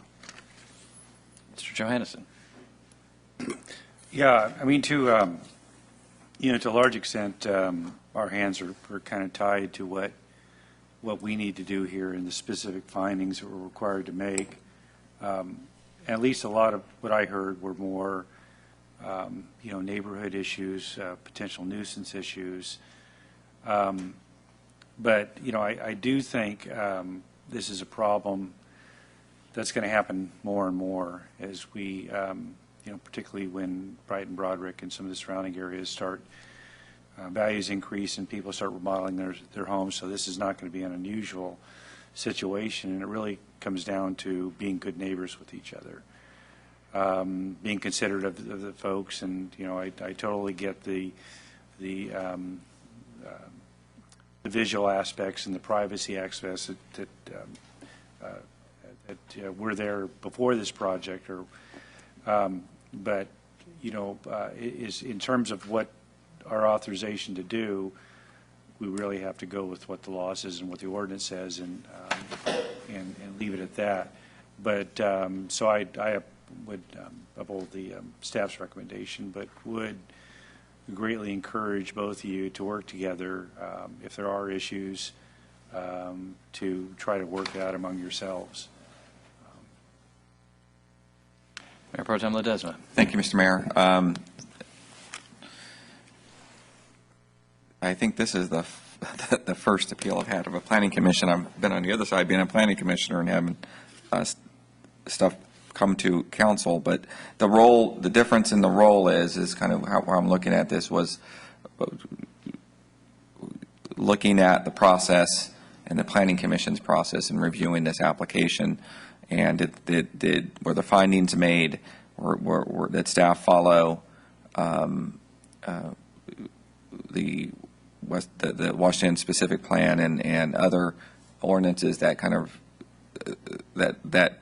Mr. Johannesson. Yeah, to a large extent, our hands are kind of tied to what we need to do here and the specific findings that we're required to make. at least a lot of what I heard were more, neighborhood issues, potential nuisance issues. But, I do think this is a problem that's going to happen more and more as we, particularly when Brighton, Broderick, and some of the surrounding areas start, values increase and people start remodeling their homes. So this is not going to be an unusual situation, and it really comes down to being good neighbors with each other, being considerate of the folks. And, I totally get the visual aspects and the privacy aspects that were there before this project, but is in terms of what our authorization to do, we really have to go with what the law says and what the ordinance says, and leave it at that. But so I would uphold the staff's recommendation, but would greatly encourage both of you to work together if there are issues, to try to work it out among yourselves. Mayor Pro Tem Ledesma. Thank you, Mr. Mayor. I think this is the first appeal I've had of a planning commission. I've been on the other side being a planning commissioner and having stuff come to council, but the difference in the role is kind of how I'm looking at this, was looking at the process and the planning commission's process and reviewing this application, and were the findings made, were that staff follow the Washington specific plan and other ordinances that kind of that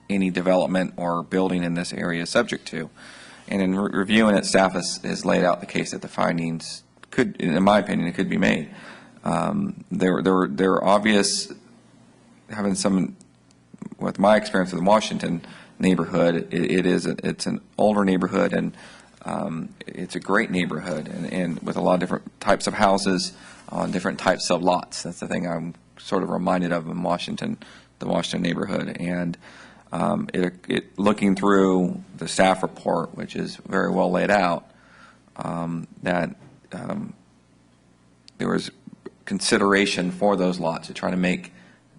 any development or building in this area is subject to. And in reviewing it, staff has laid out the case that the findings could, in my opinion, it could be made. They're obvious, having some, with my experience with the Washington neighborhood, it's an older neighborhood, and it's a great neighborhood, and with a lot of different types of houses on different types of lots. That's the thing I'm sort of reminded of in Washington, the Washington neighborhood. And looking through the staff report, which is very well laid out, that there was consideration for those lots to try to make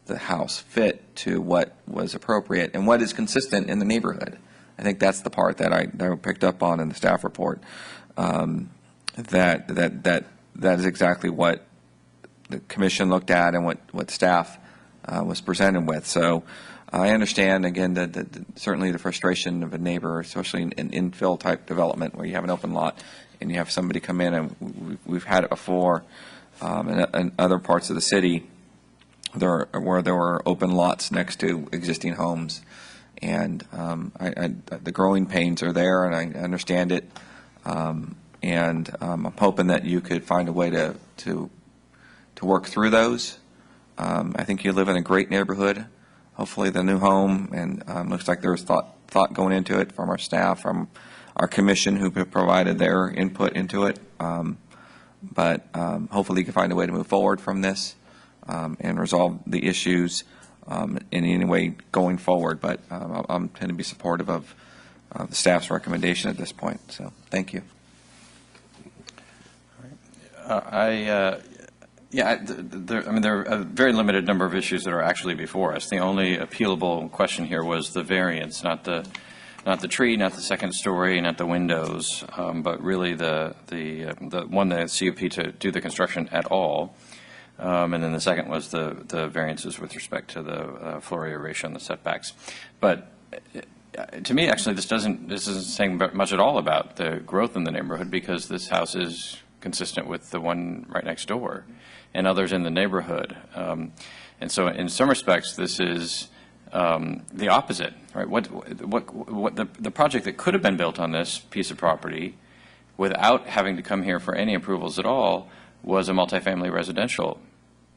the house fit to what was appropriate and what is consistent in the neighborhood. I think that's the part that I picked up on in the staff report. That is exactly what the commission looked at and what staff was presented with. So I understand, again, that certainly the frustration of a neighbor, especially in infill type development where you have an open lot and you have somebody come in, and we've had it before in other parts of the city where there were open lots next to existing homes. And the growing pains are there, and I understand it. And I'm hoping that you could find a way to work through those. I think you live in a great neighborhood. Hopefully the new home, and looks like there was thought going into it from our staff, from our commission who provided their input into it. But hopefully you can find a way to move forward from this and resolve the issues in any way going forward. But I'm tend to be supportive of the staff's recommendation at this point. So thank you. There are a very limited number of issues that are actually before us. The only appealable question here was the variance, not the tree, not the second story, not the windows, but really the one, the CUP to do the construction at all. And then the second was the variances with respect to the floor area ratio and the setbacks. But to me, actually, this isn't saying much at all about the growth in the neighborhood, because this house is consistent with the one right next door and others in the neighborhood. And so in some respects, this is the opposite, right? What the project that could have been built on this piece of property without having to come here for any approvals at all was a multifamily residential.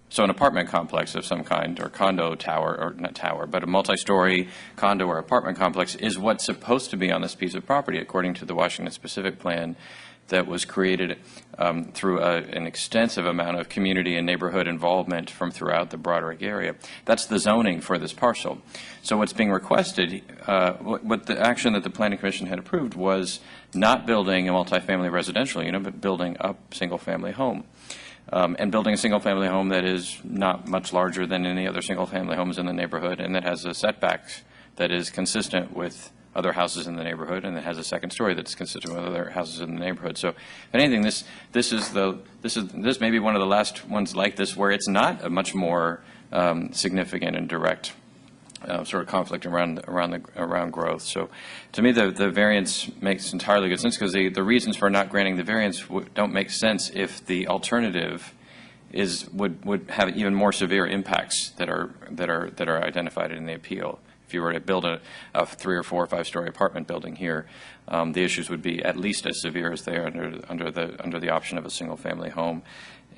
So an apartment complex of some kind, or condo tower, or not tower, but a multi-story condo or apartment complex is what's supposed to be on this piece of property according to the Washington specific plan that was created through an extensive amount of community and neighborhood involvement from throughout the Broderick area. That's the zoning for this parcel. So what's being requested, what the action that the Planning Commission had approved was not building a multifamily residential unit, but building a single-family home. And building a single-family home that is not much larger than any other single-family homes in the neighborhood, and that has a setback that is consistent with other houses in the neighborhood, and that has a second story that's consistent with other houses in the neighborhood. So, if anything, this may be one of the last ones like this where it's not a much more significant and direct sort of conflict around growth. So, to me, the variance makes entirely good sense, because the reasons for not granting the variance don't make sense if the alternative would have even more severe impacts that are identified in the appeal. If you were to build a 3 or 4 or 5 story apartment building here, the issues would be at least as severe as they are under the option of a single family home.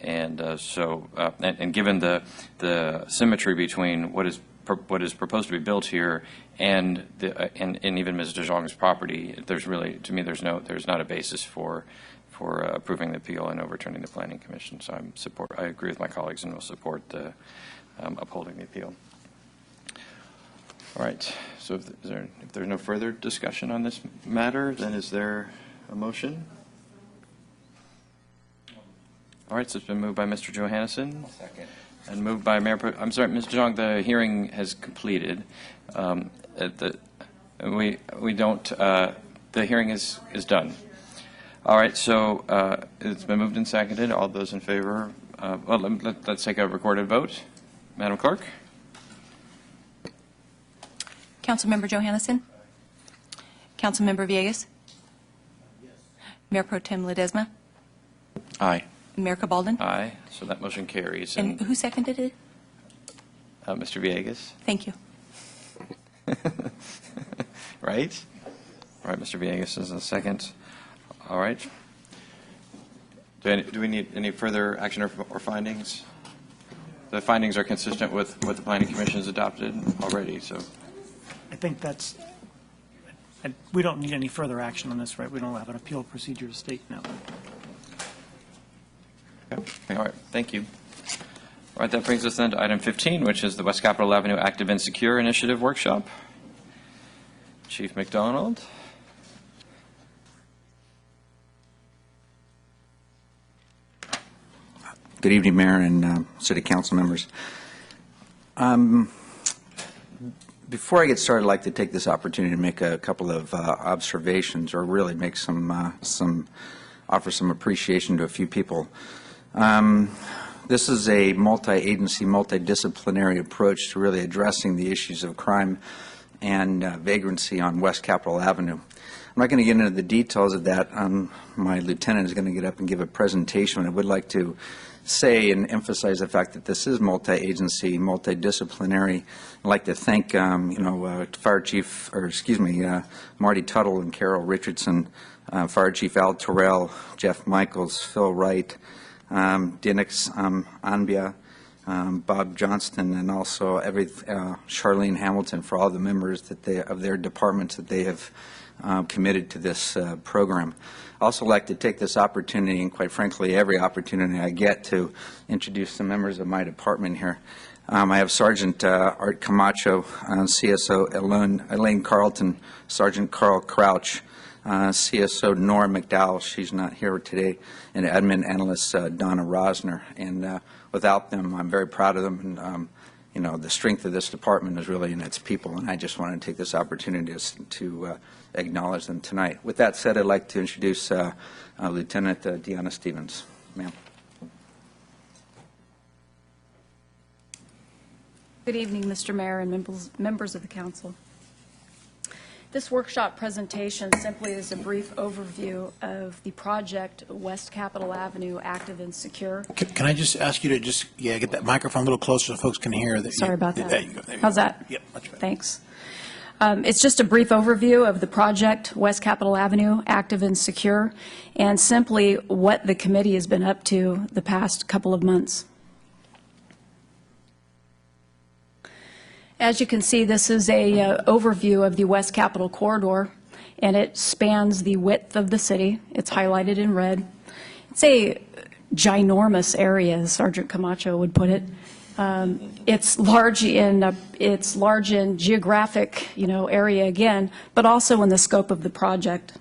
And and given the symmetry between what is proposed to be built here and even Ms. DeJong's property, there's really, to me, there's not a basis for approving the appeal and overturning the Planning Commission. So I agree with my colleagues and will support upholding the appeal. All right. So if there's no further discussion on this matter, then is there a motion? All right. So it's been moved by Mr. Johannesson. Second. And moved by Mayor. I'm sorry, Ms. DeJong. The hearing has completed. The hearing is done. All right. So it's been moved and seconded. All those in favor. Let's take a recorded vote. Madam Clerk. Councilmember Johannesson? Councilmember Villegas? Yes. Mayor Pro Tem Ledesma? Aye. Mayor Cabaldon? Aye. So that motion carries. And who seconded it? Mr. Villegas. Thank you. Right? All right, Mr. Villegas is a second. All right. Do we need any further action or findings? The findings are consistent with what the Planning Commission has adopted already, so. I think we don't need any further action on this, right? We don't have an appeal procedure to state now. Okay. All right. Thank you. All right. That brings us then to item 15, which is the West Capitol Avenue Active and Secure Initiative Workshop. Chief McDonald. Good evening, Mayor and City Council members. Before I get started, I'd like to take this opportunity to make a couple of observations, or really make offer some appreciation to a few people. This is a multi-agency, multidisciplinary approach to really addressing the issues of crime and vagrancy on West Capitol Avenue. I'm not going to get into the details of that. My lieutenant is going to get up and give a presentation. I would like to say and emphasize the fact that this is multi-agency, multidisciplinary. I'd like to thank, Fire Chief, Marty Tuttle and Carol Richardson, Fire Chief Al Terrell, Jeff Michaels, Phil Wright, Dinix Anbia, Bob Johnston, and also Charlene Hamilton for all the members of their departments that they have committed to this program. I also like to take this opportunity, and quite frankly, every opportunity I get, to introduce some members of my department here. I have Sergeant Art Camacho, CSO Elaine Carlton, Sergeant Carl Crouch, CSO Nora McDowell, she's not here today, and admin analyst Donna Rosner. And without them, I'm very proud of them. And the strength of this department is really in its people, and I just want to take this opportunity to acknowledge them tonight. With that said, I'd like to introduce Lieutenant Deanna Stevens. Ma'am. Good evening, Mr. Mayor and members of the council. This workshop presentation simply is a brief overview of the project West Capitol Avenue Active and Secure. Can I just ask you to get that microphone a little closer so folks can hear? Sorry about that. There you go. How's that? Yep, much better. Thanks. It's just a brief overview of the project West Capitol Avenue Active and Secure, and simply what the committee has been up to the past couple of months. As you can see, this is a overview of the West Capitol corridor, and it spans the width of the city. It's highlighted in red. It's a ginormous area, as Sergeant Camacho would put it. It's large in geographic, area again, but also in the scope of the project.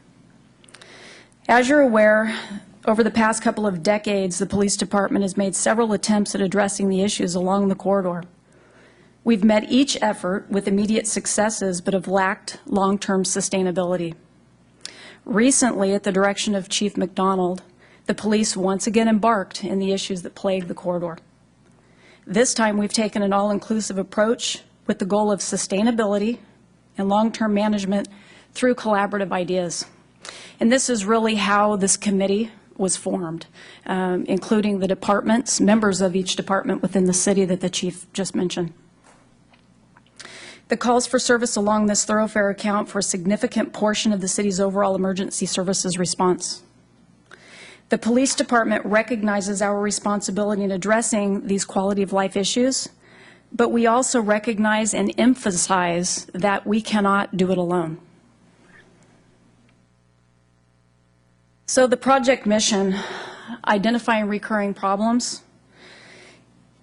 As you're aware, over the past couple of decades, the police department has made several attempts at addressing the issues along the corridor. We've met each effort with immediate successes, but have lacked long-term sustainability. Recently, at the direction of Chief McDonald, the police once again embarked in the issues that plague the corridor. This time, we've taken an all-inclusive approach with the goal of sustainability and long-term management through collaborative ideas. And this is really how this committee was formed, including the departments, members of each department within the city that the chief just mentioned. The calls for service along this thoroughfare account for a significant portion of the city's overall emergency services response. The police department recognizes our responsibility in addressing these quality of life issues, but we also recognize and emphasize that we cannot do it alone. So the project mission, identifying recurring problems,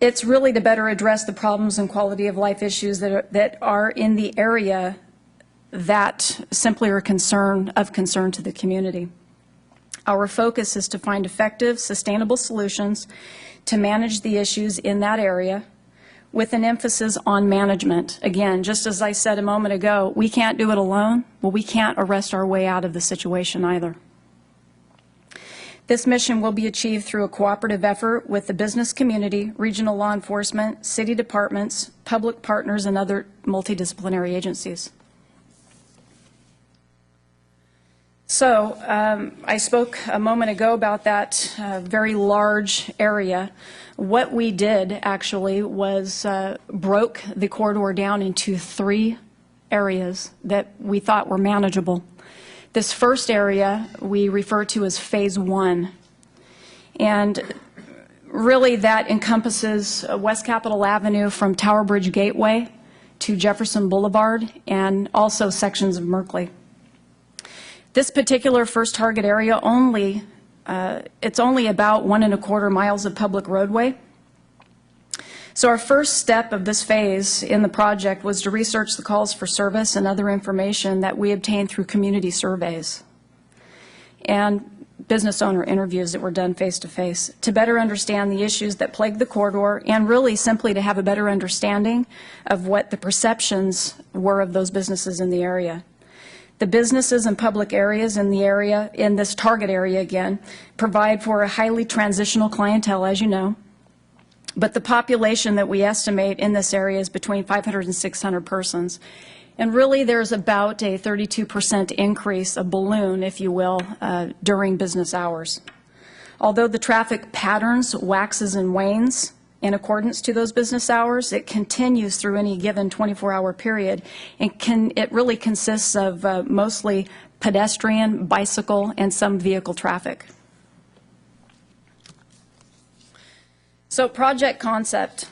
it's really to better address the problems and quality of life issues that are in the area that simply are of concern to the community. Our focus is to find effective, sustainable solutions to manage the issues in that area with an emphasis on management. Again, just as I said a moment ago, we can't do it alone. Well, we can't arrest our way out of the situation either. This mission will be achieved through a cooperative effort with the business community, regional law enforcement, city departments, public partners, and other multidisciplinary agencies. So I spoke a moment ago about that very large area. What we did actually was broke the corridor down into 3 areas that we thought were manageable. This first area we refer to as Phase 1, and really that encompasses West Capitol Avenue from Tower Bridge Gateway to Jefferson Boulevard and also sections of Merkley. This particular first target area it's only about 1¼ miles of public roadway. So our first step of this phase in the project was to research the calls for service and other information that we obtained through community surveys and business owner interviews that were done face-to-face to better understand the issues that plague the corridor and really simply to have a better understanding of what the perceptions were of those businesses in the area. The businesses and public areas in this target area again, provide for a highly transitional clientele, as you know. But the population that we estimate in this area is between 500 and 600 persons. And really there's about a 32% increase, a balloon, if you will, during business hours. Although the traffic patterns waxes and wanes in accordance to those business hours, it continues through any given 24-hour period. And it really consists of mostly pedestrian, bicycle, and some vehicle traffic. So project concept,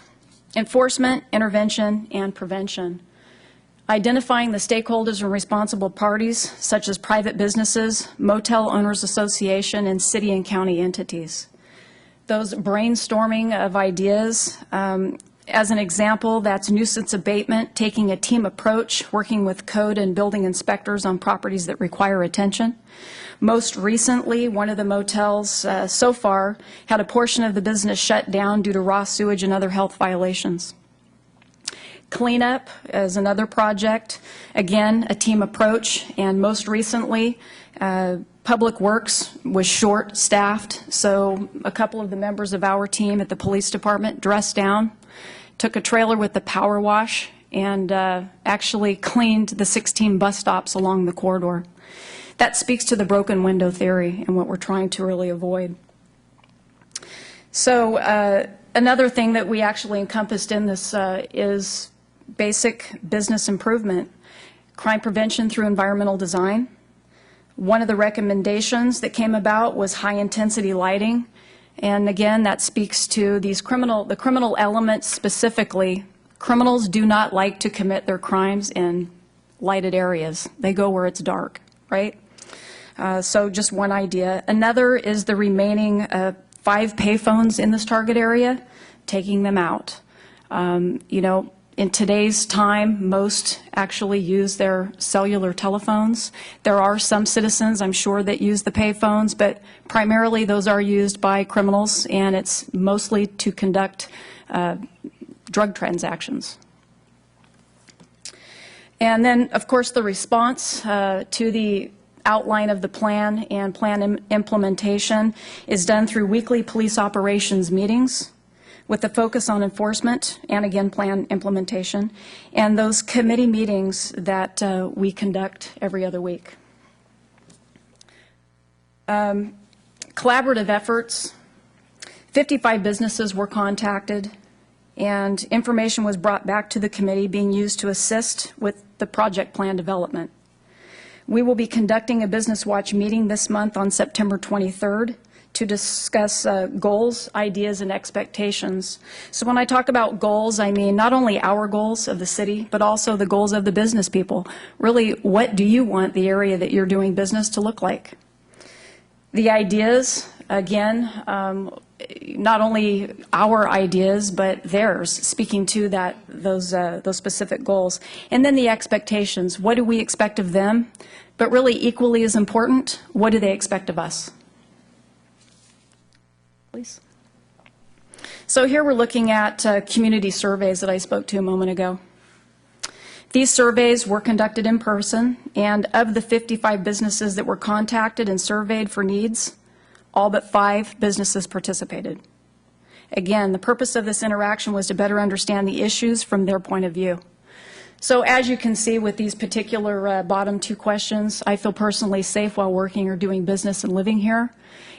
enforcement, intervention, and prevention. Identifying the stakeholders and responsible parties, such as private businesses, motel owners association, and city and county entities. Those brainstorming of ideas, as an example, that's nuisance abatement, taking a team approach, working with code and building inspectors on properties that require attention. Most recently, one of the motels so far had a portion of the business shut down due to raw sewage and other health violations. Cleanup is another project. Again, a team approach, and most recently, Public Works was short-staffed, so a couple of the members of our team at the police department dressed down, took a trailer with the power wash, and actually cleaned the 16 bus stops along the corridor. That speaks to the broken window theory and what we're trying to really avoid. So another thing that we actually encompassed in this is basic business improvement, crime prevention through environmental design. One of the recommendations that came about was high-intensity lighting, and again, that speaks to the criminal elements specifically. Criminals do not like to commit their crimes in lighted areas. They go where it's dark. right? So just one idea. Another is the remaining 5 payphones in this target area, taking them out. You know, in today's time, most actually use their cellular telephones. There are some citizens, I'm sure, that use the payphones, but primarily those are used by criminals, and it's mostly to conduct drug transactions. And then, of course, the response to the outline of the plan and plan implementation is done through weekly police operations meetings with the focus on enforcement and, again, plan implementation, and those committee meetings that we conduct every other week. Collaborative efforts, 55 businesses were contacted, and information was brought back to the committee being used to assist with the project plan development. We will be conducting a Business Watch meeting this month on September 23rd to discuss goals, ideas, and expectations. So when I talk about goals, I mean not only our goals of the city, but also the goals of the business people. Really, what do you want the area that you're doing business to look like? The ideas, again, not only our ideas, but theirs, speaking to those specific goals. And then the expectations. What do we expect of them? But really, equally as important, what do they expect of us? Please. So here we're looking at community surveys that I spoke to a moment ago. These surveys were conducted in person, and of the 55 businesses that were contacted and surveyed for needs, all but 5 businesses participated. Again, the purpose of this interaction was to better understand the issues from their point of view. So as you can see with these particular bottom 2 questions, I feel personally safe while working or doing business and living here,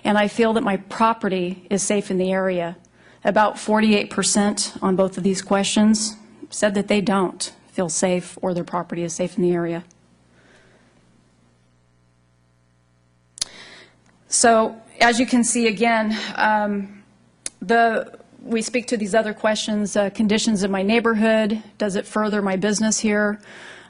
and I feel that my property is safe in the area. About 48% on both of these questions said that they don't feel safe or their property is safe in the area. So as you can see again, we speak to these other questions, conditions in my neighborhood, does it further my business here?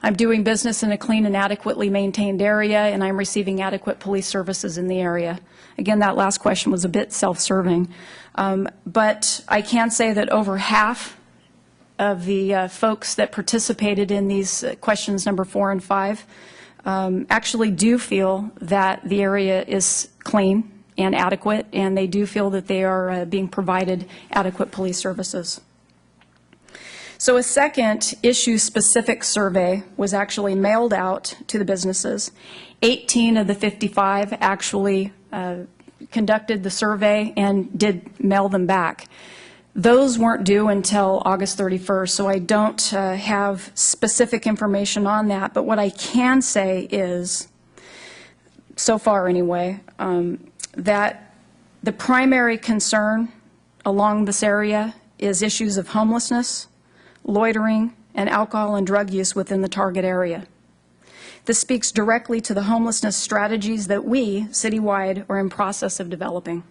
I'm doing business in a clean and adequately maintained area, and I'm receiving adequate police services in the area. Again, that last question was a bit self-serving, but I can say that over half of the folks that participated in these questions number 4 and 5 actually do feel that the area is clean and adequate, and they do feel that they are being provided adequate police services. So a second issue-specific survey was actually mailed out to the businesses. 18 of the 55 actually conducted the survey and did mail them back. Those weren't due until August 31st, so I don't have specific information on that, but what I can say is, so far anyway, that the primary concern along this area is issues of homelessness, loitering, and alcohol and drug use within the target area. This speaks directly to the homelessness strategies that we, citywide, are in process of developing.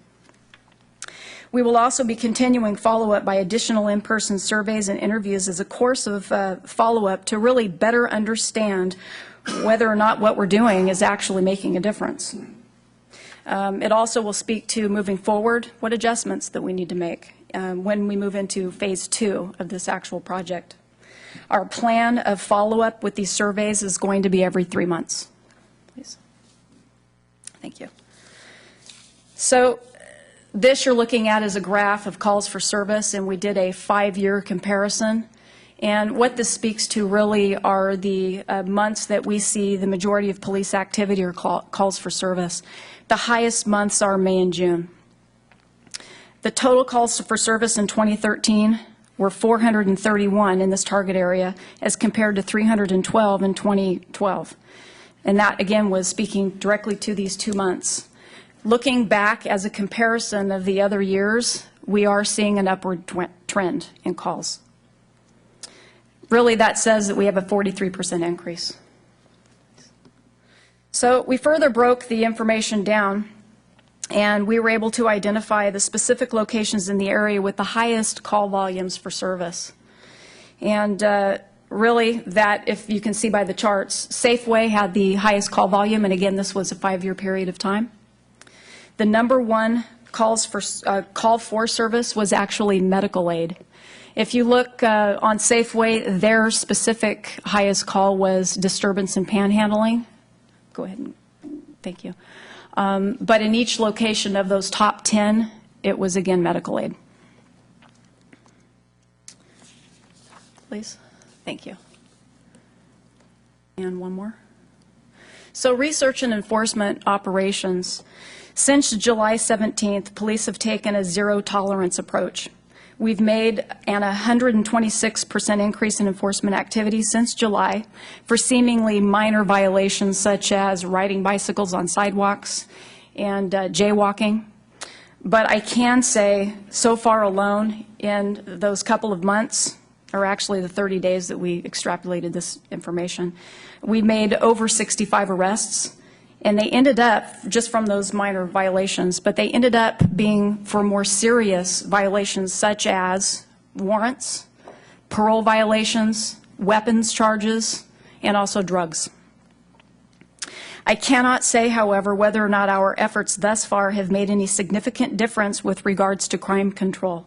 We will also be continuing follow-up by additional in-person surveys and interviews as a course of follow-up to really better understand whether or not what we're doing is actually making a difference. It also will speak to, moving forward, what adjustments that we need to make when we move into phase 2 of this actual project. Our plan of follow-up with these surveys is going to be every 3 months. Please. Thank you. So this you're looking at is a graph of calls for service, and we did a 5-year comparison. And what this speaks to really are the months that we see the majority of police activity or calls for service. The highest months are May and June. The total calls for service in 2013 were 431 in this target area as compared to 312 in 2012. And that, again, was speaking directly to these 2 months. Looking back as a comparison of the other years, we are seeing an upward trend in calls. Really, that says that we have a 43% increase. So we further broke the information down, and we were able to identify the specific locations in the area with the highest call volumes for service. And really, that if you can see by the charts, Safeway had the highest call volume, and again, this was a 5-year period of time. The number one call for service was actually medical aid. If you look on Safeway, their specific highest call was disturbance and panhandling. Go ahead and thank you. But in each location of those top 10, it was again medical aid. Please. Thank you. And one more. So research and enforcement operations. Since July 17th, police have taken a zero-tolerance approach. We've made an 126% increase in enforcement activity since July for seemingly minor violations such as riding bicycles on sidewalks and jaywalking. But I can say, so far alone, in those couple of months, or actually the 30 days that we extrapolated this information, we made over 65 arrests. And they ended up, just from those minor violations, but they ended up being for more serious violations such as warrants, parole violations, weapons charges, and also drugs. I cannot say, however, whether or not our efforts thus far have made any significant difference with regards to crime control.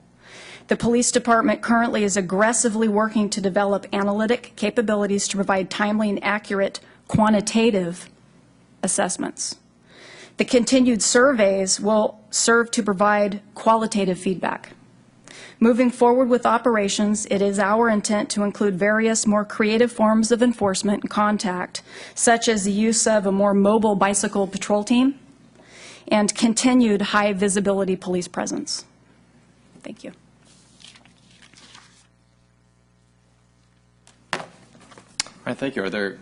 The police department currently is aggressively working to develop analytic capabilities to provide timely and accurate quantitative assessments. The continued surveys will serve to provide qualitative feedback. Moving forward with operations, it is our intent to include various more creative forms of enforcement and contact, such as the use of a more mobile bicycle patrol team and continued high visibility police presence. Thank you. All right, thank you. Are there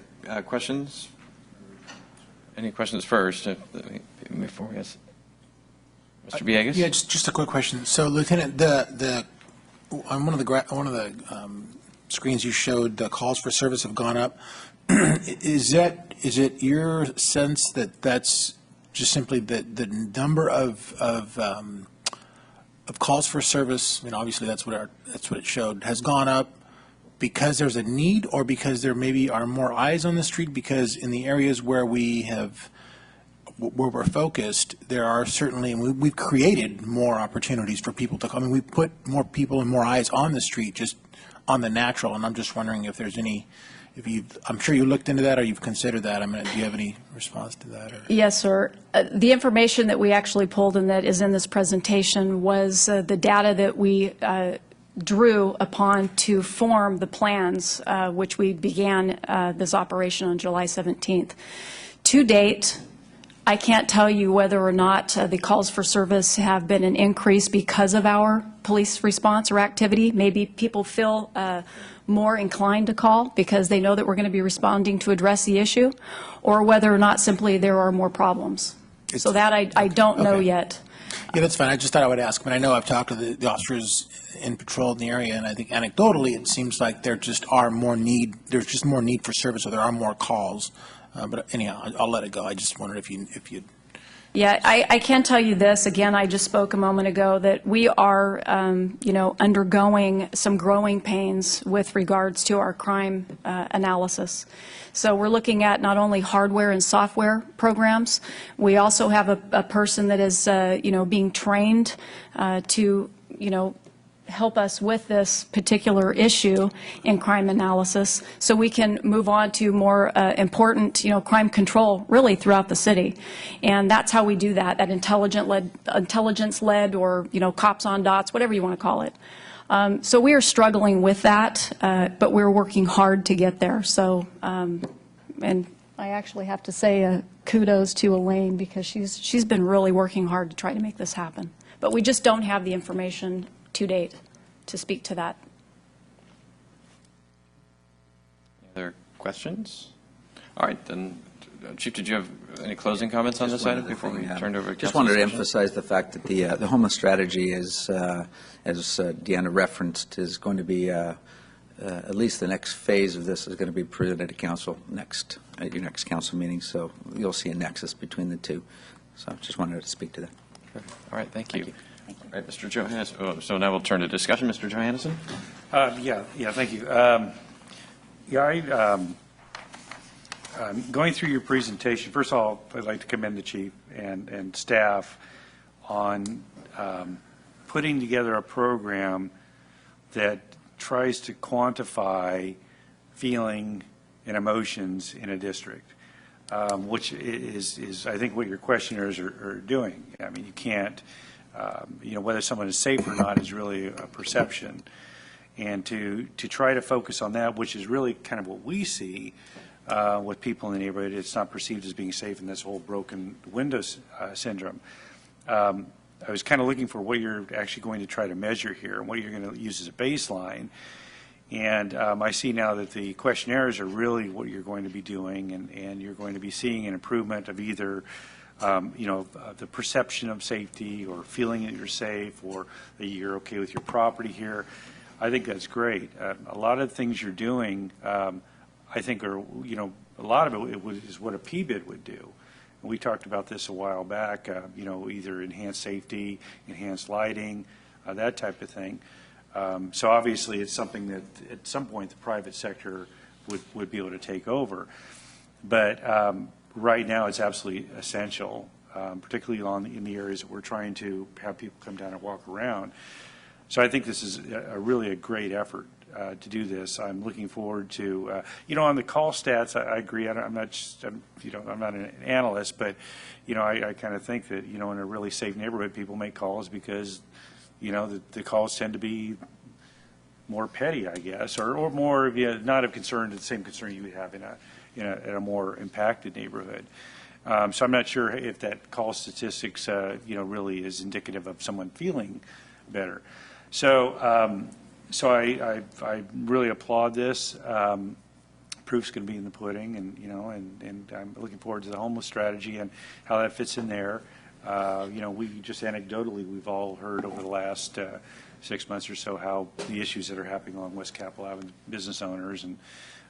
questions? Any questions first before we ask? Mr. Villegas? Yeah, just a quick question. So, Lieutenant, on one of the screens you showed, the calls for service have gone up. Is it your sense that that's just simply the number of calls for service? I mean, obviously that's what it showed, has gone up because there's a need, or because there maybe are more eyes on the street? Because in the areas where we're focused, there are certainly, and we've created more opportunities for people to come. I mean, we put more people and more eyes on the street, just on the natural. And I'm just wondering if there's any, I'm sure you looked into that, or you've considered that. I mean, do you have any response to that? Or? Yes, sir. The information that we actually pulled and that is in this presentation was the data that we drew upon to form the plans, which we began this operation on July 17th. To date, I can't tell you whether or not the calls for service have been an increase because of our police response or activity. Maybe people feel more inclined to call because they know that we're going to be responding to address the issue, or whether or not simply there are more problems. So that I don't know yet. Yeah, that's fine. I just thought I would ask. I mean, I know I've talked to the officers in patrol in the area, and I think anecdotally it seems like there just are more need. There's just more need for service, or there are more calls. But anyhow, I'll let it go. I just wondered if you. Yeah, I can tell you this. Again, I just spoke a moment ago that we are, undergoing some growing pains with regards to our crime analysis. So we're looking at not only hardware and software programs. We also have a person that is, being trained to, help us with this particular issue in crime analysis, so we can move on to more important, crime control really throughout the city. And that's how we do that intelligence-led, or, cops on dots, whatever you want to call it. So we are struggling with that, but we're working hard to get there. So, and I actually have to say kudos to Elaine, because she's been really working hard to try to make this happen. But we just don't have the information to date to speak to that. Any other questions? All right, then, Chief, did you have any closing comments on this item before we turn over to Just wanted to emphasize the fact that the homeless strategy is, as Deanna referenced, is going to be at least the next phase of this is going to be presented to council at your next council meeting. So you'll see a nexus between the two. So just wanted to speak to that. All right, thank you. All right, Mr. Johannes. So now we'll turn to discussion. Mr. Johannesson? Yeah, thank you. Yeah, going through your presentation, first of all, I'd like to commend the chief and staff on putting together a program that tries to quantify feeling and emotions in a district, which is I think what your questionnaires are doing. I mean, you can't, whether someone is safe or not is really a perception. And to try to focus on that, which is really kind of what we see with people in the neighborhood, it's not perceived as being safe, and this whole broken windows syndrome. I was kind of looking for what you're actually going to try to measure here and what you're going to use as a baseline. And I see now that the questionnaires are really what you're going to be doing, and you're going to be seeing an improvement of either the perception of safety or feeling that you're safe or that you're okay with your property here. I think that's great. A lot of the things you're doing, I think are, a lot of it is what a PBID would do. We talked about this a while back, either enhanced safety, enhanced lighting, that type of thing. So obviously it's something that at some point the private sector would be able to take over. But right now it's absolutely essential, particularly in the areas that we're trying to have people come down and walk around. So I think this is really a great effort to do this. I'm looking forward to, on the call stats, I agree. I'm not an analyst, but, I kind of think that, in a really safe neighborhood, people make calls because, the calls tend to be more petty, I guess, or more, not of concern, the same concern you would have in a more impacted neighborhood. So I'm not sure if that call statistics, really is indicative of someone feeling better. So I really applaud this. Proof's going to be in the pudding, and I'm looking forward to the homeless strategy and how that fits in there. We just anecdotally, we've all heard over the last 6 months or so how the issues that are happening along West Capitol Avenue, business owners, and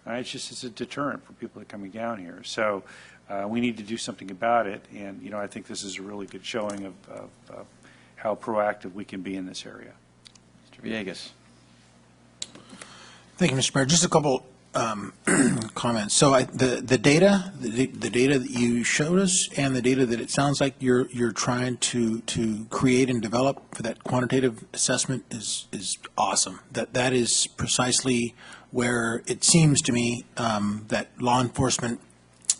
it's a deterrent for people that are coming down here. So we need to do something about it, and I think this is a really good showing of how proactive we can be in this area. Mr. Villegas. Thank you, Mr. Mayor. Just a couple comments. So the data that you showed us, and the data that it sounds like you're trying to create and develop for that quantitative assessment is awesome. That is precisely where it seems to me that law enforcement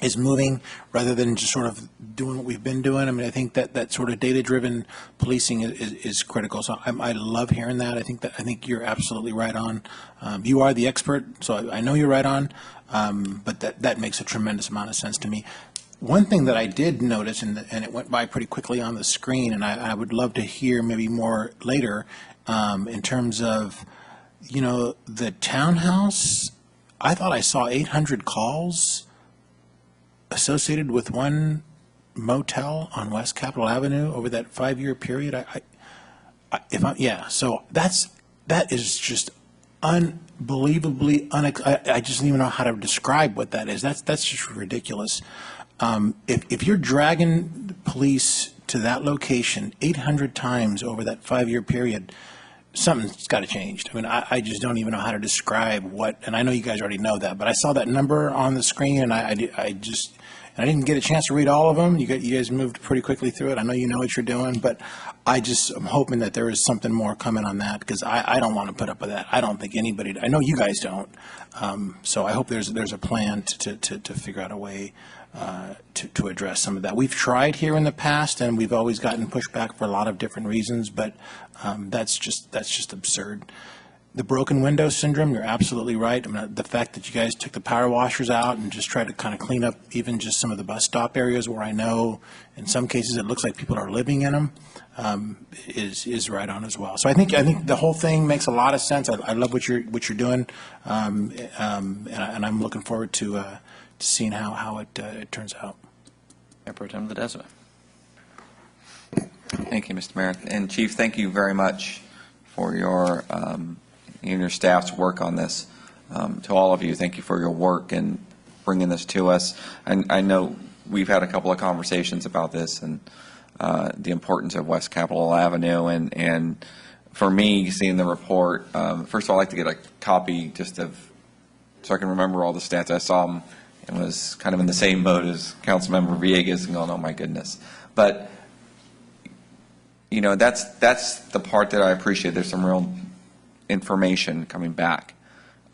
is moving rather than just sort of doing what we've been doing. I mean, I think that sort of data-driven policing is critical. So I love hearing that. I think you're absolutely right on. You are the expert, so I know you're right on. But that makes a tremendous amount of sense to me. One thing that I did notice, and it went by pretty quickly on the screen, and I would love to hear maybe more later, in terms of, the townhouse. I thought I saw 800 calls associated with one motel on West Capitol Avenue over that 5-year period. So that is just unbelievably I just don't even know how to describe what that is. That's just ridiculous. If you're dragging police to that location 800 times over that 5-year period, something's got to change. I mean, I just don't even know how to describe what, and I know you guys already know that, but I saw that number on the screen, and I didn't get a chance to read all of them. You guys moved pretty quickly through it. I know you know what you're doing, but I'm hoping that there is something more coming on that, because I don't want to put up with that. I don't think anybody, I know you guys don't. So I hope there's a plan to figure out a way to address some of that. We've tried here in the past, and we've always gotten pushback for a lot of different reasons, but that's just absurd. The broken window syndrome, you're absolutely right. I mean, the fact that you guys took the power washers out and just tried to kind of clean up even just some of the bus stop areas where I know in some cases it looks like people are living in them, is right on as well. So I think the whole thing makes a lot of sense. I love what you're doing, and I'm looking forward to seeing how it turns out. Mayor Pro Tem Ledesma. Thank you, Mr. Mayor. And Chief, thank you very much for your and your staff's work on this. To all of you, thank you for your work and bringing this to us. And I know we've had a couple of conversations about this and the importance of West Capitol Avenue. And for me, seeing the report, first of all, I'd like to get a copy just of so I can remember all the stats. I saw them and was kind of in the same boat as Councilmember Villegas and going, oh my goodness. But, you know, that's the part that I appreciate. There's some real information coming back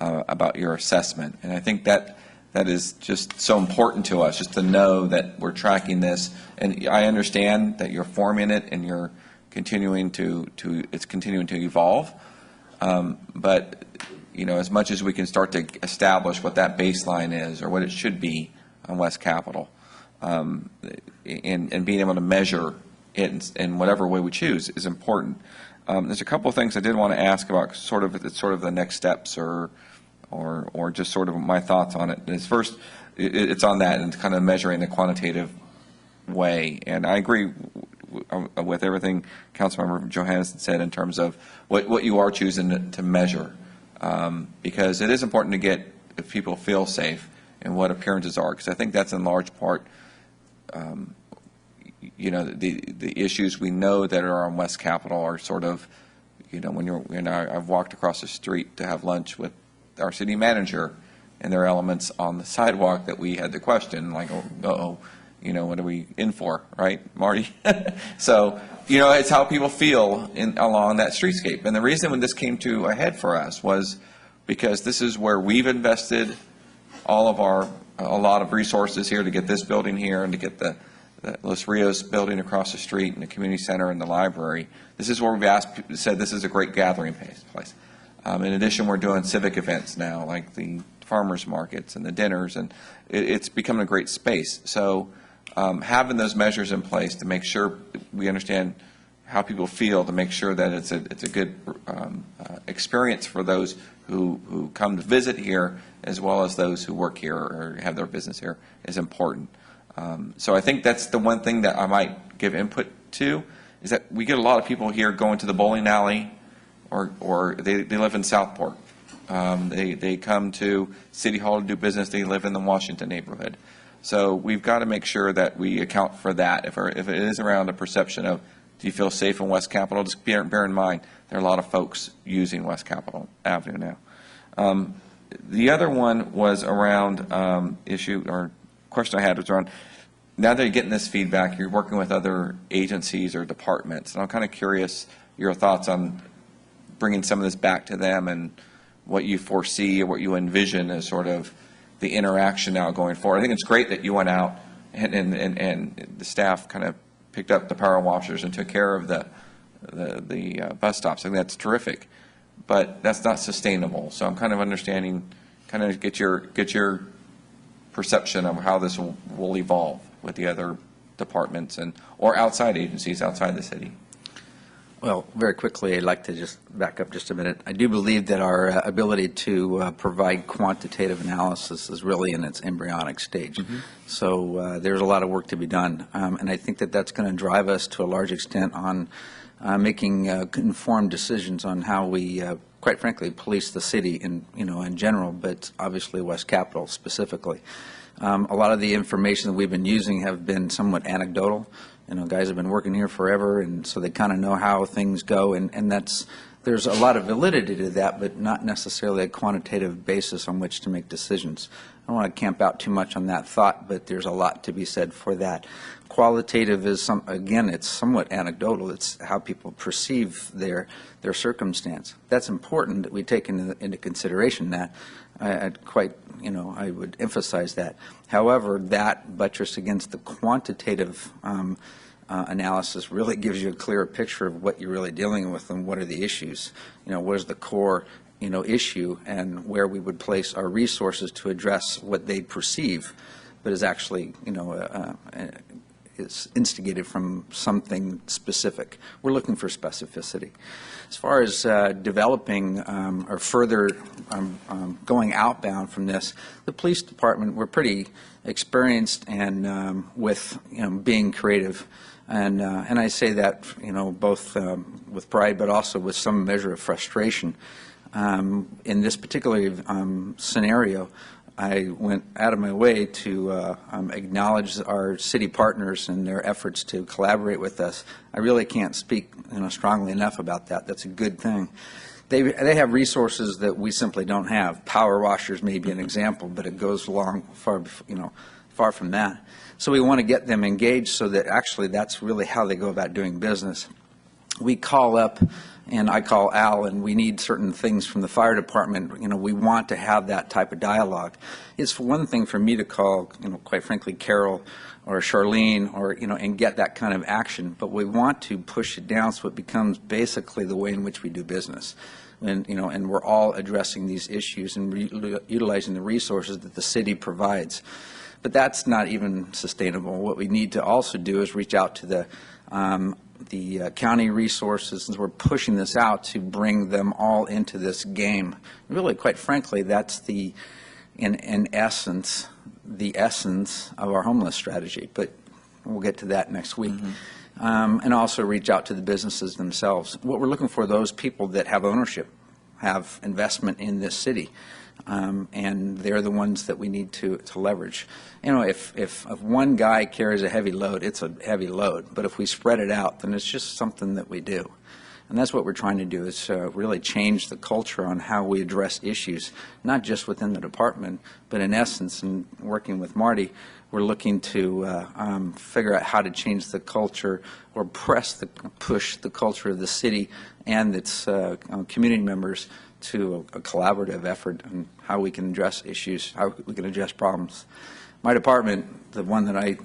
about your assessment. And I think that is just so important to us, just to know that we're tracking this. And I understand that you're forming it and you're continuing it's continuing to evolve. But, you know, as much as we can start to establish what that baseline is or what it should be on West Capitol, and being able to measure it in whatever way we choose is important. There's a couple of things I did want to ask about, sort of the next steps or just sort of my thoughts on it. Is first, it's on that and kind of measuring the quantitative way. And I agree with everything Councilmember Johannesson said in terms of what you are choosing to measure, because it is important to get if people feel safe and what appearances are, because I think that's in large part, you know, the issues we know that are on West Capitol are sort of, you know, I've walked across the street to have lunch with our city manager, and there are elements on the sidewalk that we had to question, like, oh, you know, what are we in for, right, Marty? So, you know, it's how people feel along that streetscape. And the reason when this came to a head for us was because this is where we've invested a lot of resources here to get this building here and to get the Los Rios building across the street and the community center and the library. This is where we've said this is a great gathering place. In addition, we're doing civic events now, like the farmers markets and the dinners, and it's becoming a great space. So having those measures in place to make sure we understand how people feel, to make sure that it's a good experience for those who come to visit here, as well as those who work here or have their business here, is important. So I think that's the one thing that I might give input to, is that we get a lot of people here going to the bowling alley, or they live in Southport. They come to City Hall to do business. They live in the Washington neighborhood. So we've got to make sure that we account for that. If it is around a perception of, do you feel safe in West Capitol, just bear in mind there are a lot of folks using West Capitol Avenue now. The other one was around question I had was around, now that you're getting this feedback, you're working with other agencies or departments, and I'm kind of curious your thoughts on bringing some of this back to them and what you foresee or what you envision as sort of the interaction now going forward. I think it's great that you went out and the staff kind of picked up the power washers and took care of the bus stops. I think that's terrific, but that's not sustainable. So I'm kind of understanding, kind of get your perception of how this will evolve with the other departments or outside agencies outside the city. Well, very quickly, I'd like to just back up just a minute. I do believe that our ability to provide quantitative analysis is really in its embryonic stage. Mm-hmm. So there's a lot of work to be done. And I think that that's going to drive us to a large extent on making informed decisions on how we, quite frankly, police the city in general, but obviously West Capitol specifically. A lot of the information that we've been using have been somewhat anecdotal. You know, guys have been working here forever, and so they kind of know how things go, and there's a lot of validity to that, but not necessarily a quantitative basis on which to make decisions. I don't want to camp out too much on that thought, but there's a lot to be said for that. Qualitative is, again, it's somewhat anecdotal. It's how people perceive their circumstance. That's important that we take into consideration that. I would emphasize that. However, that buttressed against the quantitative analysis really gives you a clearer picture of what you're really dealing with and what are the issues. You know, what is the core, issue, and where we would place our resources to address what they perceive, but is actually, is instigated from something specific. We're looking for specificity. As far as developing or further going outbound from this, the police department, we're pretty experienced and with being creative, and I say that both with pride, but also with some measure of frustration. In this particular scenario, I went out of my way to acknowledge our city partners and their efforts to collaborate with us. I really can't speak strongly enough about that. That's a good thing. they have resources that we simply don't have. Power washers may be an example, but it goes along far from that. So we want to get them engaged so that actually that's really how they go about doing business. We call up, and I call Al, and we need certain things from the fire department. We want to have that type of dialogue. It's one thing for me to call, quite frankly, Carol or Charlene, or and get that kind of action, but we want to push it down so it becomes basically the way in which we do business. And we're all addressing these issues and utilizing the resources that the city provides. But that's not even sustainable. What we need to also do is reach out to the county resources, and we're pushing this out to bring them all into this game. Really, quite frankly, that's in essence, the essence of our homeless strategy. But we'll get to that next week. And also reach out to the businesses themselves. What we're looking for, those people that have ownership, have investment in this city. And they're the ones that we need to leverage. If one guy carries a heavy load, it's a heavy load. But if we spread it out, then it's just something that we do. And that's what we're trying to do, is really change the culture on how we address issues, not just within the department, but in essence, in working with Marty, we're looking to figure out how to change the culture or push the culture of the city and its community members to a collaborative effort on how we can address issues, how we can address problems. My department, the one that I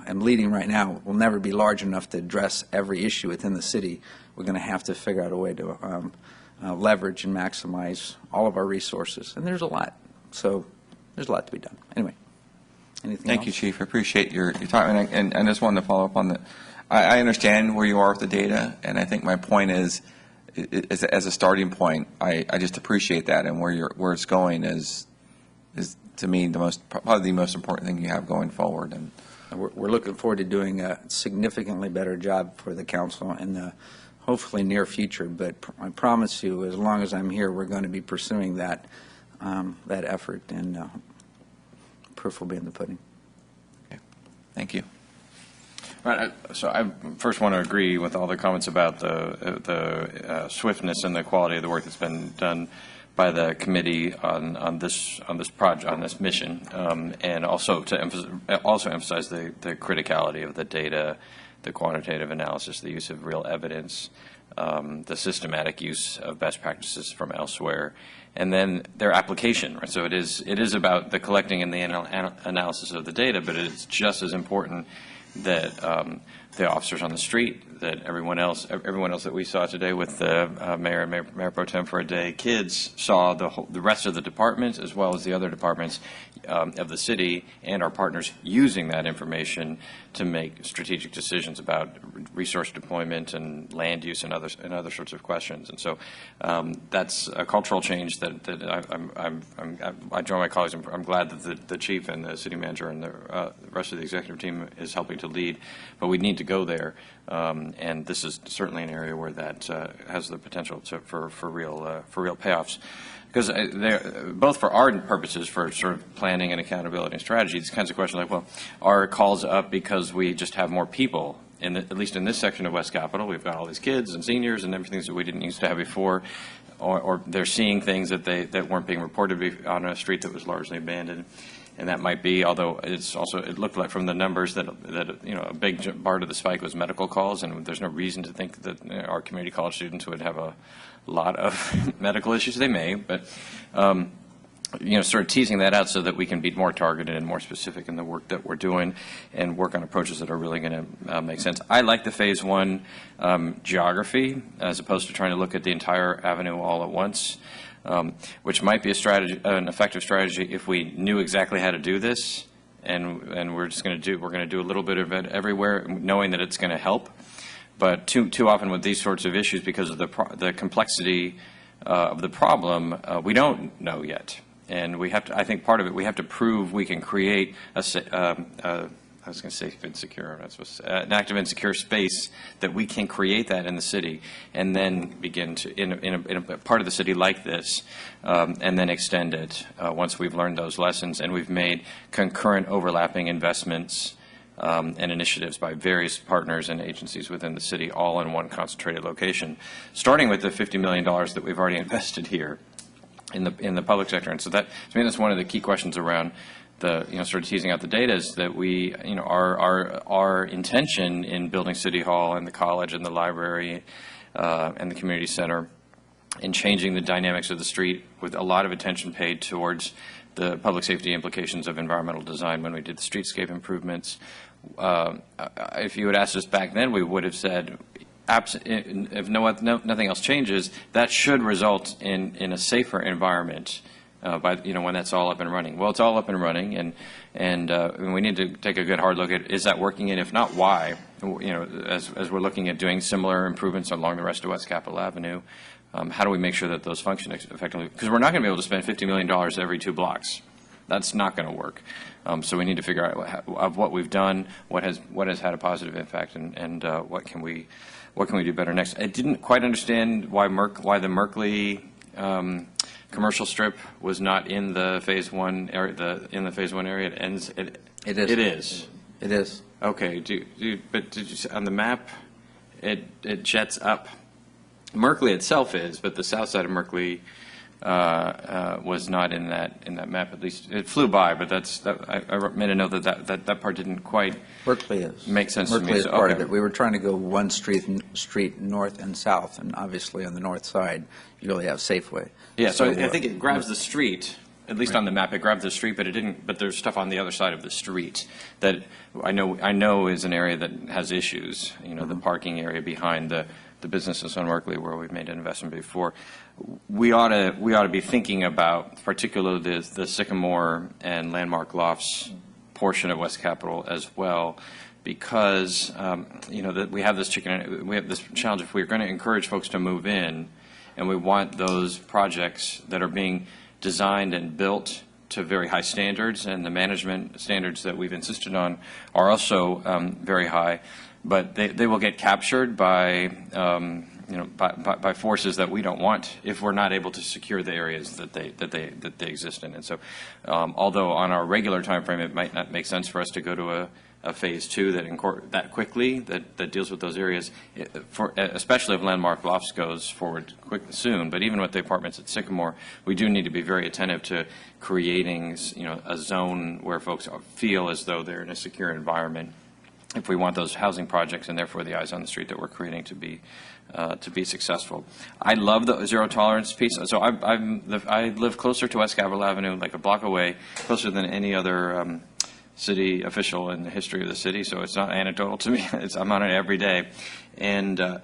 am leading right now, will never be large enough to address every issue within the city. We're going to have to figure out a way to leverage and maximize all of our resources, and there's a lot. So there's a lot to be done. Anyway, anything Thank else? you, Chief. I appreciate your time. And I just wanted to follow up on that. I understand where you are with the data, and I think my point is as a starting point, I just appreciate that, and where it's going is to me probably the most important thing you have going forward. And we're looking forward to doing a significantly better job for the council in the hopefully near future. But I promise you, as long as I'm here, we're going to be pursuing that effort, and proof will be in the pudding. Okay. Thank you. Right. So I first want to agree with all the comments about the swiftness and the quality of the work that's been done by the committee on this project, on this mission, and also to emphasize the criticality of the data, the quantitative analysis, the use of real evidence, the systematic use of best practices from elsewhere, and then their application. Right? So it is about the collecting and the analysis of the data, but it's just as important that the officers on the street, that everyone else that we saw today with the mayor and mayor pro tem for a day, kids saw the rest of the departments as well as the other departments of the city and our partners using that information to make strategic decisions about resource deployment and land use and other sorts of questions. And so that's a cultural change that I join my colleagues. I'm glad that the chief and the city manager and the rest of the executive team is helping to lead, but we need to go there. And this is certainly an area where that has the potential for real payoffs. Because both for our purposes, for sort of planning and accountability and strategy, these kinds of questions like, well, are calls up because we just have more people, at least in this section of West Capitol, we've got all these kids and seniors and everything that we didn't used to have before, or they're seeing things that weren't being reported on a street that was largely abandoned. And that might be, although it looked like from the numbers that a big part of the spike was medical calls, and there's no reason to think that our community college students would have a lot of medical issues. They may, but sort of teasing that out so that we can be more targeted and more specific in the work that we're doing and work on approaches that are really going to make sense. I like the phase one geography as opposed to trying to look at the entire avenue all at once. Which might be an effective strategy if we knew exactly how to do this, and we're going to do a little bit of it everywhere, knowing that it's going to help. But too often with these sorts of issues, because of the complexity of the problem, we don't know yet, and we have to. I think part of it we have to prove we can create I was going to say insecure. That's an active and secure space that we can create that in the city, and then begin to in a part of the city like this, and then extend it once we've learned those lessons and we've made concurrent overlapping investments and initiatives by various partners and agencies within the city, all in one concentrated location, starting with the $50 million that we've already invested here in the public sector. And so that, to me, that's one of the key questions around the, sort of teasing out the data, is that we, our intention in building City Hall and the college and the library and the community center, in changing the dynamics of the street, with a lot of attention paid towards the public safety implications of environmental design when we did the streetscape improvements. If you had asked us back then, we would have said, if nothing else changes, that should result in a safer environment when that's all up and running. Well, it's all up and running, and we need to take a good hard look at, is that working, and if not, why? As we're looking at doing similar improvements along the rest of West Capitol Avenue, how do we make sure that those function effectively? Because we're not going to be able to spend $50 million every 2 blocks. That's not going to work. So we need to figure out of what we've done, what has had a positive impact, and what can we do better next. I didn't quite understand why the Merkley commercial strip was not in the Phase 1 area. In the Phase 1 area, it ends. It is. It is. Okay. But did you see on the map? It jets up. Merkley itself is, but the south side of Merkley was not in that map. At least it flew by, but I made a note that part didn't quite make sense to me. Merkley is part of it. We were trying to go one street north and south, and obviously on the north side you really have Safeway. Yeah, so I think it grabs the street. At least on the map, it grabbed the street, but it didn't. But there's stuff on the other side of the street that I know is an area that has issues. The parking area behind the businesses on Merkley, where we've made an investment before. We ought to be thinking about particularly the Sycamore and Landmark Lofts portion of West Capitol as well, because that we have this challenge. If we're going to encourage folks to move in, and we want those projects that are being designed and built to very high standards, and the management standards that we've insisted on are also very high, but they will get captured by by forces that we don't want if we're not able to secure the areas that they exist in. And so, although on our regular time frame it might not make sense for us to go to a Phase 2 that quickly that deals with those areas, especially if Landmark Lofts goes forward soon. But even with the apartments at Sycamore, we do need to be very attentive to creating a zone where folks feel as though they're in a secure environment, if we want those housing projects and therefore the eyes on the street that we're creating to be successful. I love the zero tolerance piece. So I live closer to West Capitol Avenue, like a block away, closer than any other city official in the history of the city. So it's not anecdotal to me. I'm on it every day, and not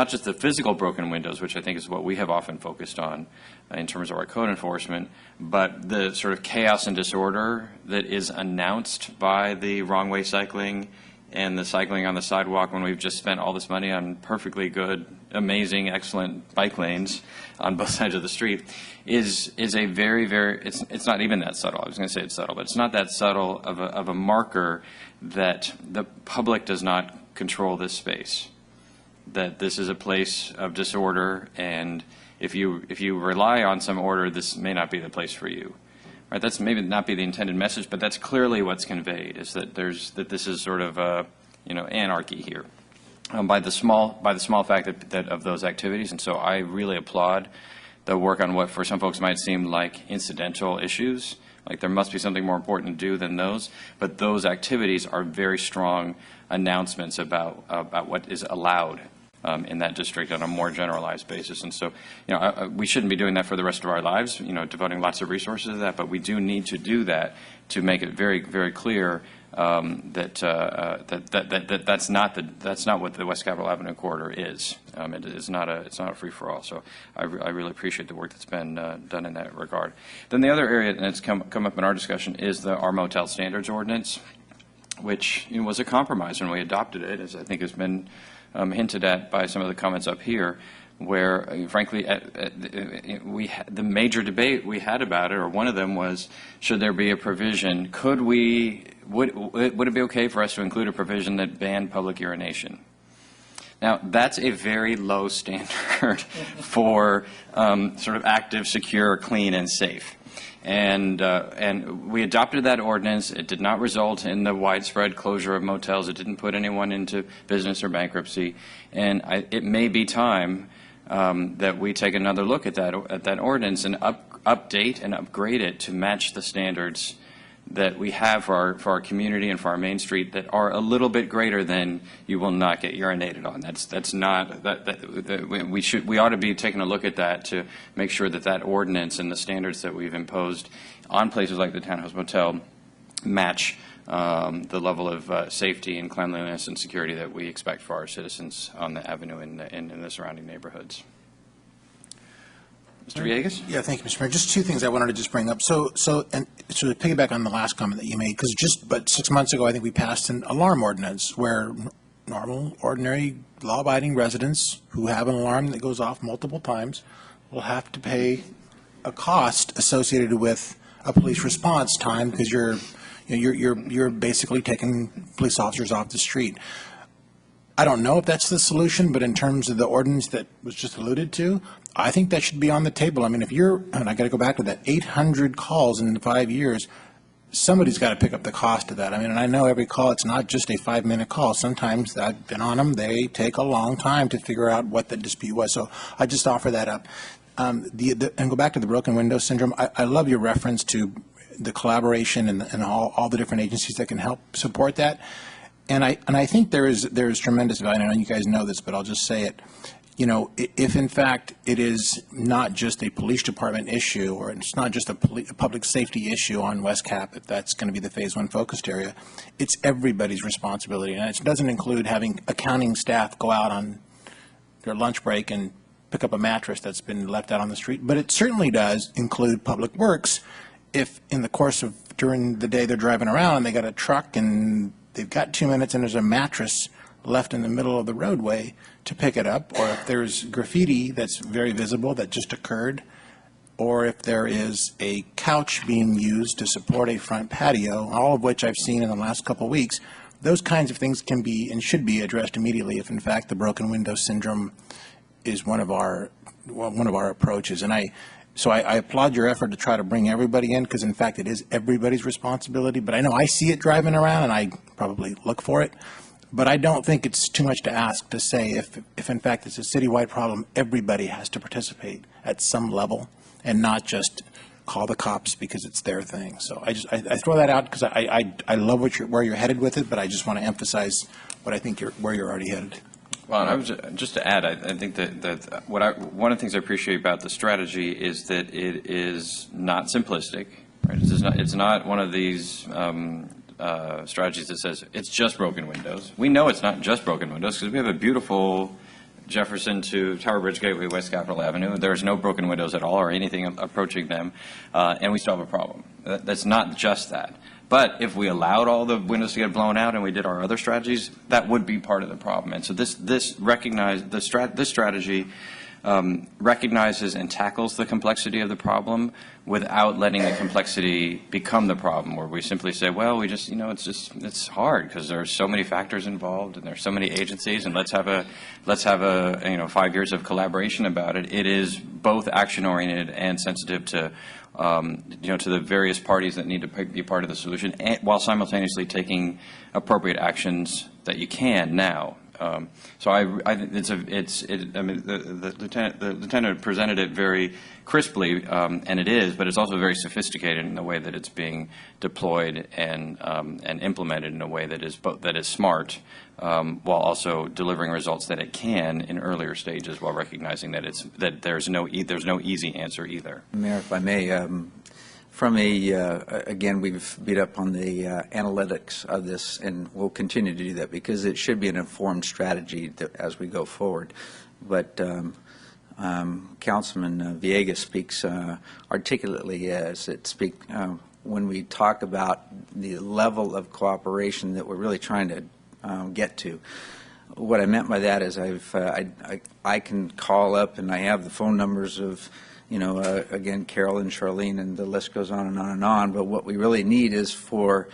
just the physical broken windows, which I think is what we have often focused on in terms of our code enforcement, but the sort of chaos and disorder that is announced by the wrong way cycling and the cycling on the sidewalk when we've just spent all this money on perfectly good, amazing, excellent bike lanes on both sides of the street is a very, very, it's not even that subtle. I was going to say it's subtle, but it's not that subtle of a marker that the public does not control this space, that this is a place of disorder, and if you rely on some order, this may not be the place for you. Right? That's maybe not be the intended message, but that's clearly what's conveyed, is that this is sort of anarchy here by the small fact that of those activities. And so I really applaud the work on what for some folks might seem like incidental issues. Like there must be something more important to do than those, but those activities are very strong announcements about what is allowed in that district on a more generalized basis. And so, we shouldn't be doing that for the rest of our lives, devoting lots of resources to that, but we do need to do that to make it very, very clear that's not what the West Capitol Avenue corridor is. It's not a free-for-all. So I really appreciate the work that's been done in that regard. Then the other area that's come up in our discussion is our motel standards ordinance, which was a compromise when we adopted it, as I think has been hinted at by some of the comments up here, where, frankly, the major debate we had about it, or one of them was, should there be a provision? Would it be okay for us to include a provision that banned public urination? Now, that's a very low standard for sort of active, secure, clean, and safe. And we adopted that ordinance. It did not result in the widespread closure of motels. It didn't put anyone into business or bankruptcy. And it may be time that we take another look at that ordinance and update and upgrade it to match the standards that we have for our community and for our main street that are a little bit greater than you will not get urinated on. That's not we ought to be taking a look at that to make sure that ordinance and the standards that we've imposed on places like the Townhouse Motel match the level of safety and cleanliness and security that we expect for our citizens on the avenue and in the surrounding neighborhoods. Mr. Villegas? Yeah, thank you, Mr. Mayor. Just two things I wanted to just bring up. So to piggyback on the last comment that you made, because but 6 months ago, I think we passed an alarm ordinance where normal, ordinary, law-abiding residents who have an alarm that goes off multiple times will have to pay a cost associated with a police response time because you're basically taking police officers off the street. I don't know if that's the solution, but in terms of the ordinance that was just alluded to, I think that should be on the table. I mean, and I got to go back to that, 800 calls in 5 years, somebody's got to pick up the cost of that. I mean, and I know every call, it's not just a 5-minute call. Sometimes I've been on them, they take a long time to figure out what the dispute was. So I just offer that up. And go back to the broken window syndrome. I love your reference to the collaboration and all the different agencies that can help support that. And I think there is tremendous value. I know you guys know this, but I'll just say it. You know, if in fact it is not just a police department issue, or it's not just a public safety issue on West Cap, if that's going to be the Phase 1 focused area, it's everybody's responsibility. And it doesn't include having accounting staff go out on their lunch break and pick up a mattress that's been left out on the street. But it certainly does include public works if in the course of during the day they're driving around and they got a truck and they've got 2 minutes and there's a mattress left in the middle of the roadway to pick it up, or if there's graffiti that's very visible that just occurred, or if there is a couch being used to support a front patio, all of which I've seen in the last couple of weeks, those kinds of things can be and should be addressed immediately if in fact the broken window syndrome is one of our approaches. And I applaud your effort to try to bring everybody in, because in fact it is everybody's responsibility. But I know I see it driving around and I probably look for it. But I don't think it's too much to ask to say if in fact it's a citywide problem, everybody has to participate at some level and not just call the cops because it's their thing. So I throw that out because I love where you're headed with it, but I just want to emphasize what I think where you're already headed. Well, and I was just to add, I think that one of the things I appreciate about the strategy is that it is not simplistic. Right? It's not one of these strategies that says it's just broken windows. We know it's not just broken windows because we have a beautiful Jefferson to Tower Bridge Gateway West Capitol Avenue. There's no broken windows at all or anything approaching them, and we still have a problem. That's not just that. But if we allowed all the windows to get blown out and we did our other strategies, that would be part of the problem. And so this strategy recognizes and tackles the complexity of the problem without letting the complexity become the problem, where we simply say, well, we just, it's hard because there's so many factors involved and there's so many agencies, and let's have a 5 years of collaboration about it. It is both action oriented and sensitive to to the various parties that need to be part of the solution, while simultaneously taking appropriate actions that you can now. So I mean, the lieutenant presented it very crisply, and it is, but it's also very sophisticated in the way that it's being deployed and implemented in a way that is smart, while also delivering results that it can in earlier stages, while recognizing that there's no easy answer either. Mayor, if I may, again, we've beat up on the analytics of this, and we'll continue to do that because it should be an informed strategy as we go forward. But Councilman Villegas speaks articulately when we talk about the level of cooperation that we're really trying to get to. What I meant by that is I can call up, and I have the phone numbers of again, Carol and Charlene, and the list goes on and on and on. But what we really need is for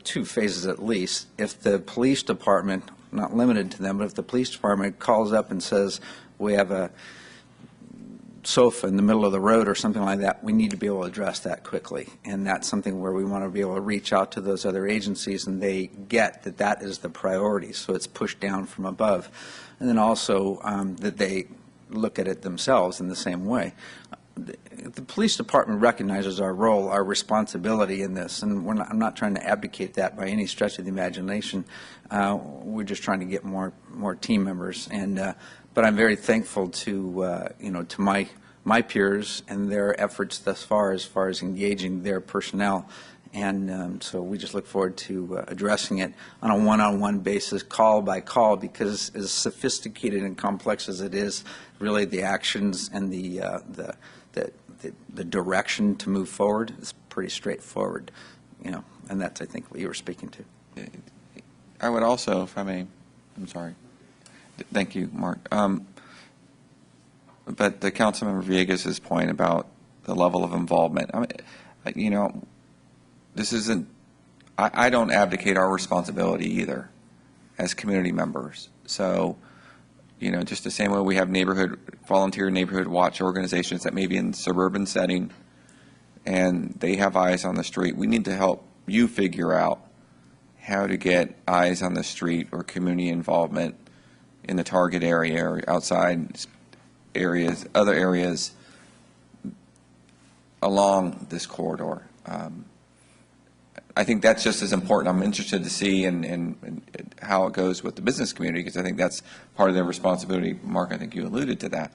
two phases at least. If the police department, not limited to them, but if the police department calls up and says, we have a sofa in the middle of the road or something like that, we need to be able to address that quickly. And that's something where we want to be able to reach out to those other agencies, and they get that that is the priority, so it's pushed down from above. And then also that they look at it themselves in the same way. The police department recognizes our role, our responsibility in this, and I'm not trying to advocate that by any stretch of the imagination. We're just trying to get more team members, and but I'm very thankful to to my peers and their efforts thus far as engaging their personnel, and so we just look forward to addressing it on a one-on-one basis, call by call, because as sophisticated and complex as it is, really the actions and the direction to move forward is pretty straightforward, and that's, I think, what you were speaking to. I would also, if I may, I'm sorry. Thank you, Mark. But the Councilmember Villegas' point about the level of involvement, I mean, this isn't, I don't abdicate our responsibility either as community members. So, just the same way we have volunteer neighborhood watch organizations that may be in suburban setting and they have eyes on the street, we need to help you figure out how to get eyes on the street or community involvement in the target area or outside areas, other areas along this corridor. I think that's just as important. I'm interested to see and how it goes with the business community, because I think that's part of their responsibility. Mark, I think you alluded to that.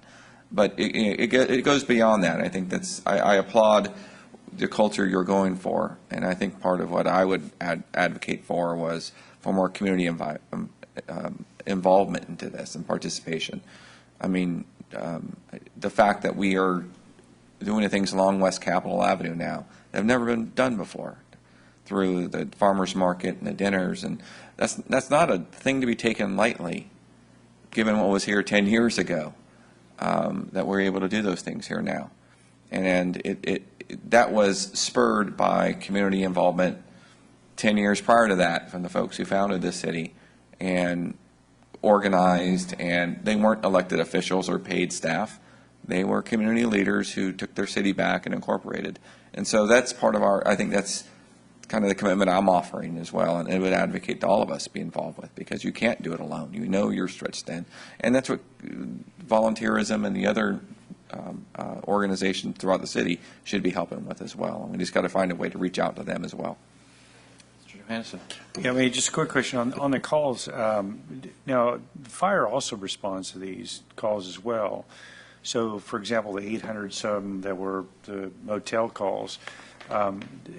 But it goes beyond that. I think I applaud the culture you're going for, and I think part of what I would advocate for was for more community involvement into this and participation. I mean, the fact that we are doing things along West Capitol Avenue now that have never been done before, through the farmers market and the dinners, and that's not a thing to be taken lightly, given what was here 10 years ago, that we're able to do those things here now. And that was spurred by community involvement 10 years prior to that from the folks who founded this city and organized, and they weren't elected officials or paid staff. They were community leaders who took their city back and incorporated. And so that's part of I think that's kind of the commitment I'm offering as well, and it would advocate to all of us be involved with, because you can't do it alone. You're stretched thin. And that's what volunteerism and the other organizations throughout the city should be helping with as well. And we just got to find a way to reach out to them as well. Mr. Johansson. Yeah, I mean, just a quick question on the calls. Now, fire also responds to these calls as well. So, for example, the 800-some that were the motel calls,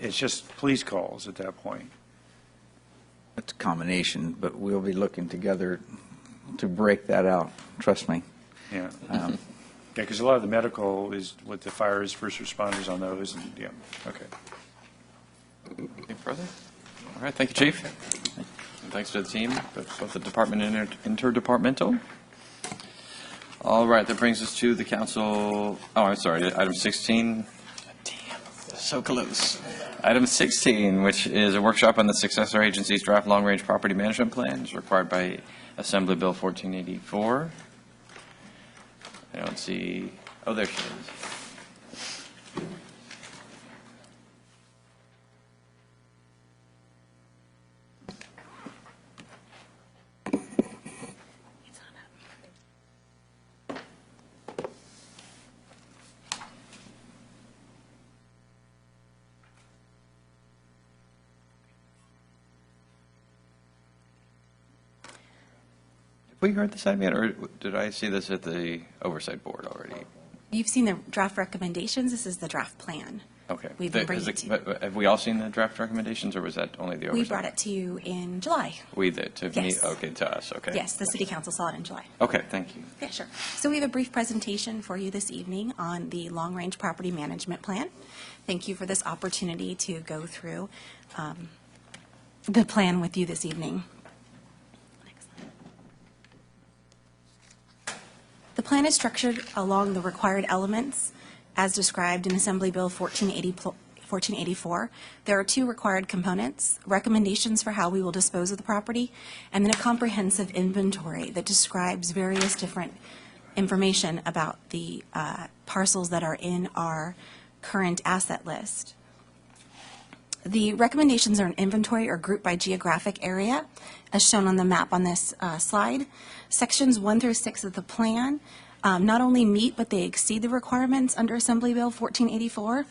it's just police calls at that point. It's a combination, but we'll be looking together to break that out. Trust me. Yeah. Because a lot of the medical is what the fire is, first responders on those, and yeah. Okay. Any further? All right. Thank you, Chief. And thanks to the team, both the department and interdepartmental. All right. That brings us to the council. Oh, I'm sorry. Item 16. Damn. So close. Item 16, which is a workshop on the Successor Agency's draft long-range property management plan, is required by Assembly Bill 1484. I don't see. Oh, there she is. Have we heard this item yet, or did I see this at the Oversight Board already? You've seen the draft recommendations. This is the draft plan. Okay. We've been bringing it to you. But have we all seen the draft recommendations, or was that only the Oversight? We brought it to you in July. We did, to me? Yes. Okay, to us, okay. Yes, the City Council saw it in July. Okay, thank you. Yeah, sure. So we have a brief presentation for you this evening on the long-range property management plan. Thank you for this opportunity to go through the plan with you this evening. The plan is structured along the required elements as described in Assembly Bill 1484. There are two required components: recommendations for how we will dispose of the property, and then a comprehensive inventory that describes various different information about the parcels that are in our current asset list. The recommendations are in inventory or grouped by geographic area, as shown on the map on this slide. Sections 1 through 6 of the plan not only meet, but they exceed the requirements under Assembly Bill 1484.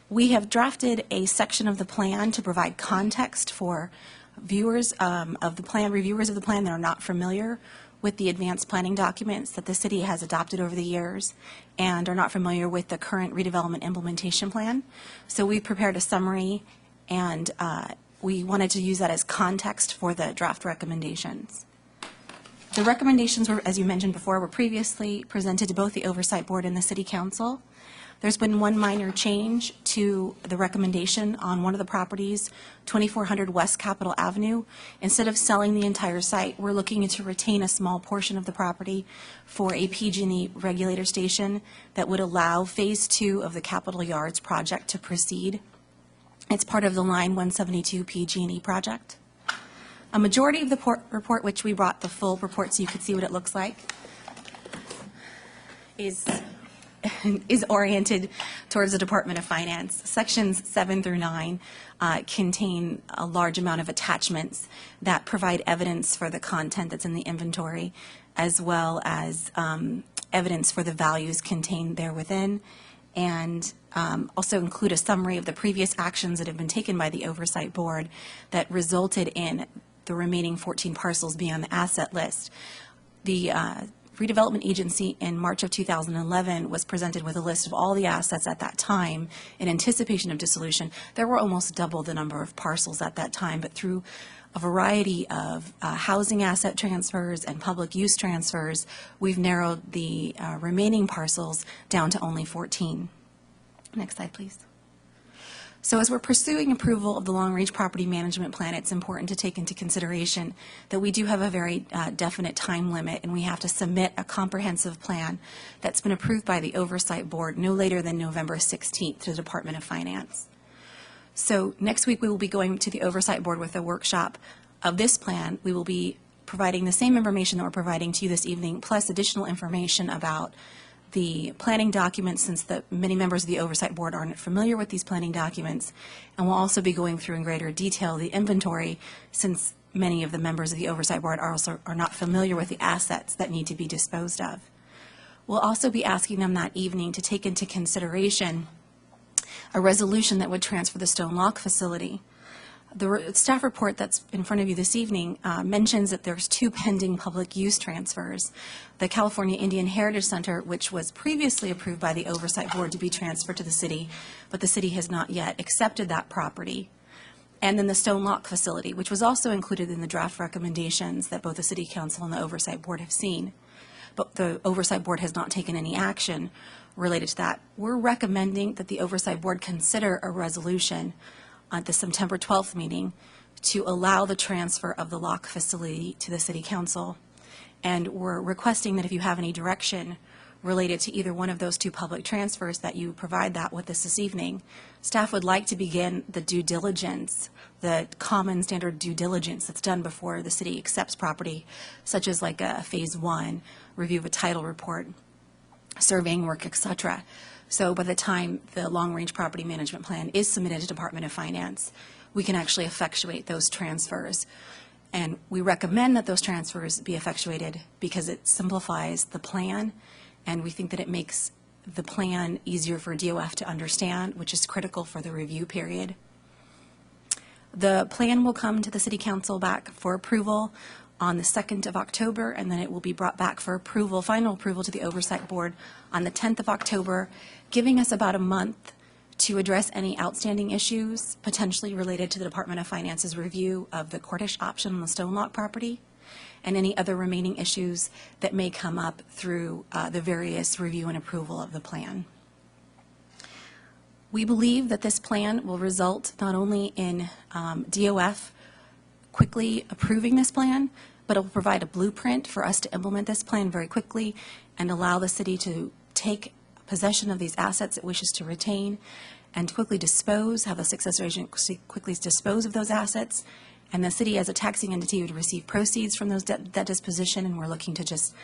We have drafted a section of the plan to provide context for viewers of the plan, reviewers of the plan that are not familiar with the advanced planning documents that the city has adopted over the years and are not familiar with the current redevelopment implementation plan. So we've prepared a summary, and we wanted to use that as context for the draft recommendations. The recommendations were, as you mentioned before, were previously presented to both the Oversight Board and the City Council. There's been one minor change to the recommendation on one of the properties, 2400 West Capitol Avenue. Instead of selling the entire site, we're looking to retain a small portion of the property for a PG&E regulator station that would allow Phase 2 of the Capitol Yards project to proceed. It's part of the Line 172 PG&E project. A majority of the report, which we brought the full report so you could see what it looks like, is oriented towards the Department of Finance. Sections 7 through 9 contain a large amount of attachments that provide evidence for the content that's in the inventory, as well as evidence for the values contained there within, and also include a summary of the previous actions that have been taken by the Oversight Board that resulted in the remaining 14 parcels being on the asset list. The Redevelopment Agency in March of 2011 was presented with a list of all the assets at that time in anticipation of dissolution. There were almost double the number of parcels at that time, but through a variety of housing asset transfers and public use transfers, we've narrowed the remaining parcels down to only 14. Next slide, please. So as we're pursuing approval of the long-range property management plan, it's important to take into consideration that we do have a very definite time limit, and we have to submit a comprehensive plan that's been approved by the Oversight Board no later than November 16th to the Department of Finance. So next week we will be going to the Oversight Board with a workshop of this plan. We will be providing the same information that we're providing to you this evening, plus additional information about the planning documents, since many members of the Oversight Board aren't familiar with these planning documents, and we'll also be going through in greater detail the inventory, since many of the members of the Oversight Board are not familiar with the assets that need to be disposed of. We'll also be asking them that evening to take into consideration a resolution that would transfer the Stone Lock facility. The staff report that's in front of you this evening mentions that there's 2 pending public use transfers. The California Indian Heritage Center, which was previously approved by the Oversight Board to be transferred to the city, but the city has not yet accepted that property. And then the Stone Lock facility, which was also included in the draft recommendations that both the City Council and the Oversight Board have seen. But the Oversight Board has not taken any action related to that. We're recommending that the Oversight Board consider a resolution at the September 12th meeting to allow the transfer of the lock facility to the City Council. And we're requesting that if you have any direction related to either one of those 2 public transfers, that you provide that with us this evening. Staff would like to begin the due diligence, the common standard due diligence that's done before the city accepts property, such as like a Phase 1, review of a title report, surveying work, etc. So by the time the long-range property management plan is submitted to Department of Finance, we can actually effectuate those transfers. And we recommend that those transfers be effectuated because it simplifies the plan, and we think that it makes the plan easier for DOF to understand, which is critical for the review period. The plan will come to the City Council back for approval on the 2nd of October, and then it will be brought back for approval, final approval to the Oversight Board on the 10th of October, giving us about a month to address any outstanding issues potentially related to the Department of Finance's review of the Cordish option on the Stone Lock property, and any other remaining issues that may come up through the various review and approval of the plan. We believe that this plan will result not only in DOF quickly approving this plan, but it will provide a blueprint for us to implement this plan very quickly and allow the city to take possession of these assets it wishes to retain and quickly dispose, have a successor agent quickly dispose of those assets, and the city as a taxing entity would receive proceeds from those that disposition, and we're looking to just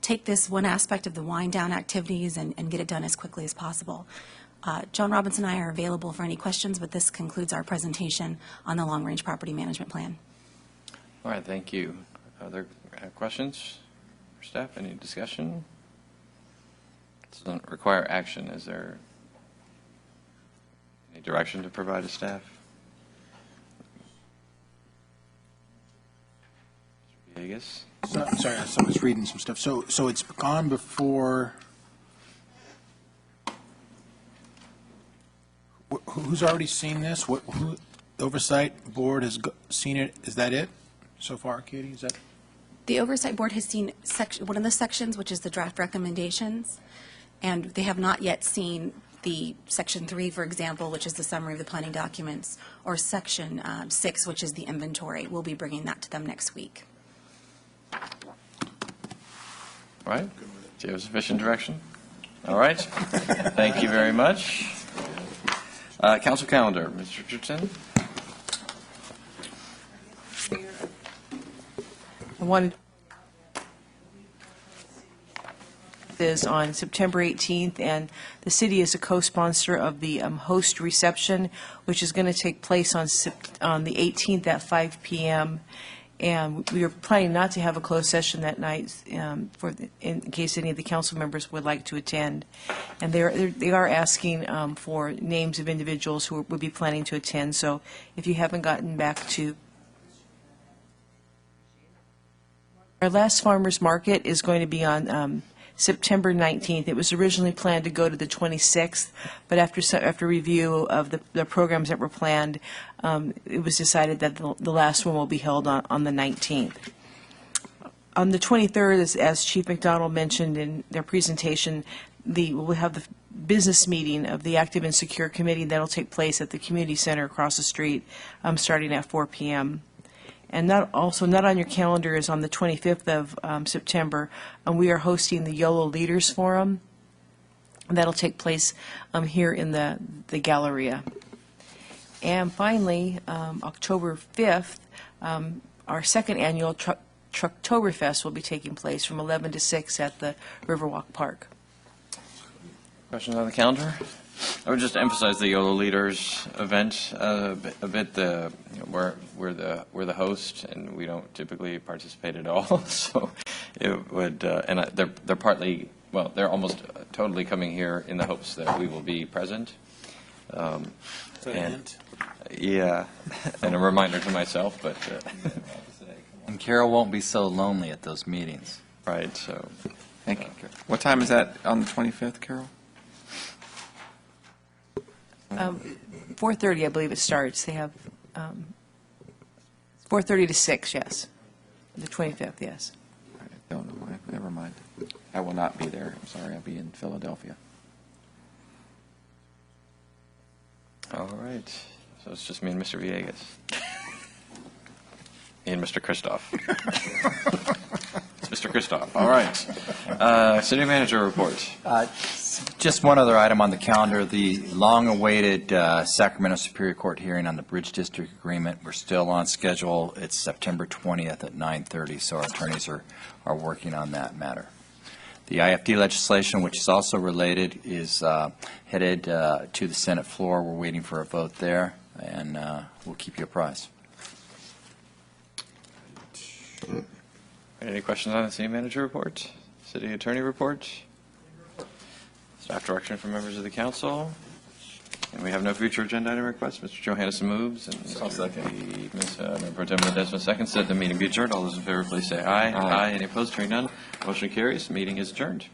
take this one aspect of the wind down activities and get it done as quickly as possible. Joan Robbins and I are available for any questions, but this concludes our presentation on the long-range property management plan. All right, thank you. Are there questions for staff? Any discussion? This doesn't require action. Is there any direction to provide to staff? Mr. Villegas? Sorry, I was reading some stuff. So it's gone before. Who's already seen this? Who, the oversight board has seen it? Is that it so far, Katie? Is that? The Oversight Board has seen one of the sections, which is the draft recommendations, and they have not yet seen the Section 3, for example, which is the summary of the planning documents, or Section 6, which is the inventory. We'll be bringing that to them next week. All right. Do you have sufficient direction? All right. Thank you very much. Council calendar, Mr. Richardson. I wanted is on September 18th, and the city is a co-sponsor of the host reception, which is going to take place on the 18th at 5 p.m. And we are planning not to have a closed session that night in case any of the council members would like to attend. And they are asking for names of individuals who would be planning to attend. So if you haven't gotten back to our last farmers market is going to be on September 19th. It was originally planned to go to the 26th, but after review of the programs that were planned, it was decided that the last one will be held on the 19th. On the 23rd, as Chief McDonald mentioned in their presentation, we'll have the business meeting of the Active and Secure Committee that will take place at the community center across the street starting at 4 p.m. And not on your calendar is on the 25th of September, and we are hosting the YOLO Leaders Forum. That'll take place here in the Galleria. And finally, October 5th, our second annual Trucktoberfest will be taking place from 11 to 6 at the Riverwalk Park. Questions on the calendar? I would just emphasize the YOLO Leaders event a bit. We're the host, and we don't typically participate at all. So it would, and they're partly, well, they're almost totally coming here in the hopes that we will be present. Yeah, and a reminder to myself, but. And Carol won't be so lonely at those meetings. Right. So. Thank you. What time is that on the 25th, Carol? 4:30, I believe it starts. They have 4:30 to 6, yes. The 25th, yes. I don't know why. Never mind. I will not be there. I'm sorry. I'll be in Philadelphia. All right. So it's just me and Mr. Villegas. And Mr. Christoph. It's Mr. Christoph. All right. City Manager report. Just one other item on the calendar, the long-awaited Sacramento Superior Court hearing on the Bridge District Agreement. We're still on schedule. It's September 20th at 9:30, so our attorneys are working on that matter. The IFD legislation, which is also related, is headed to the Senate floor. We're waiting for a vote there, and we'll keep you apprised. Any questions on the City Manager report? City Attorney report? Staff direction from members of the council? And we have no future agenda item requests. Mr. Johannesson moves, and Ms. Member Pro Tem Ledesma seconds that the meeting be adjourned. All those in favor, please say aye. Aye. Any opposed? Hearing none. Motion carries. Meeting is adjourned.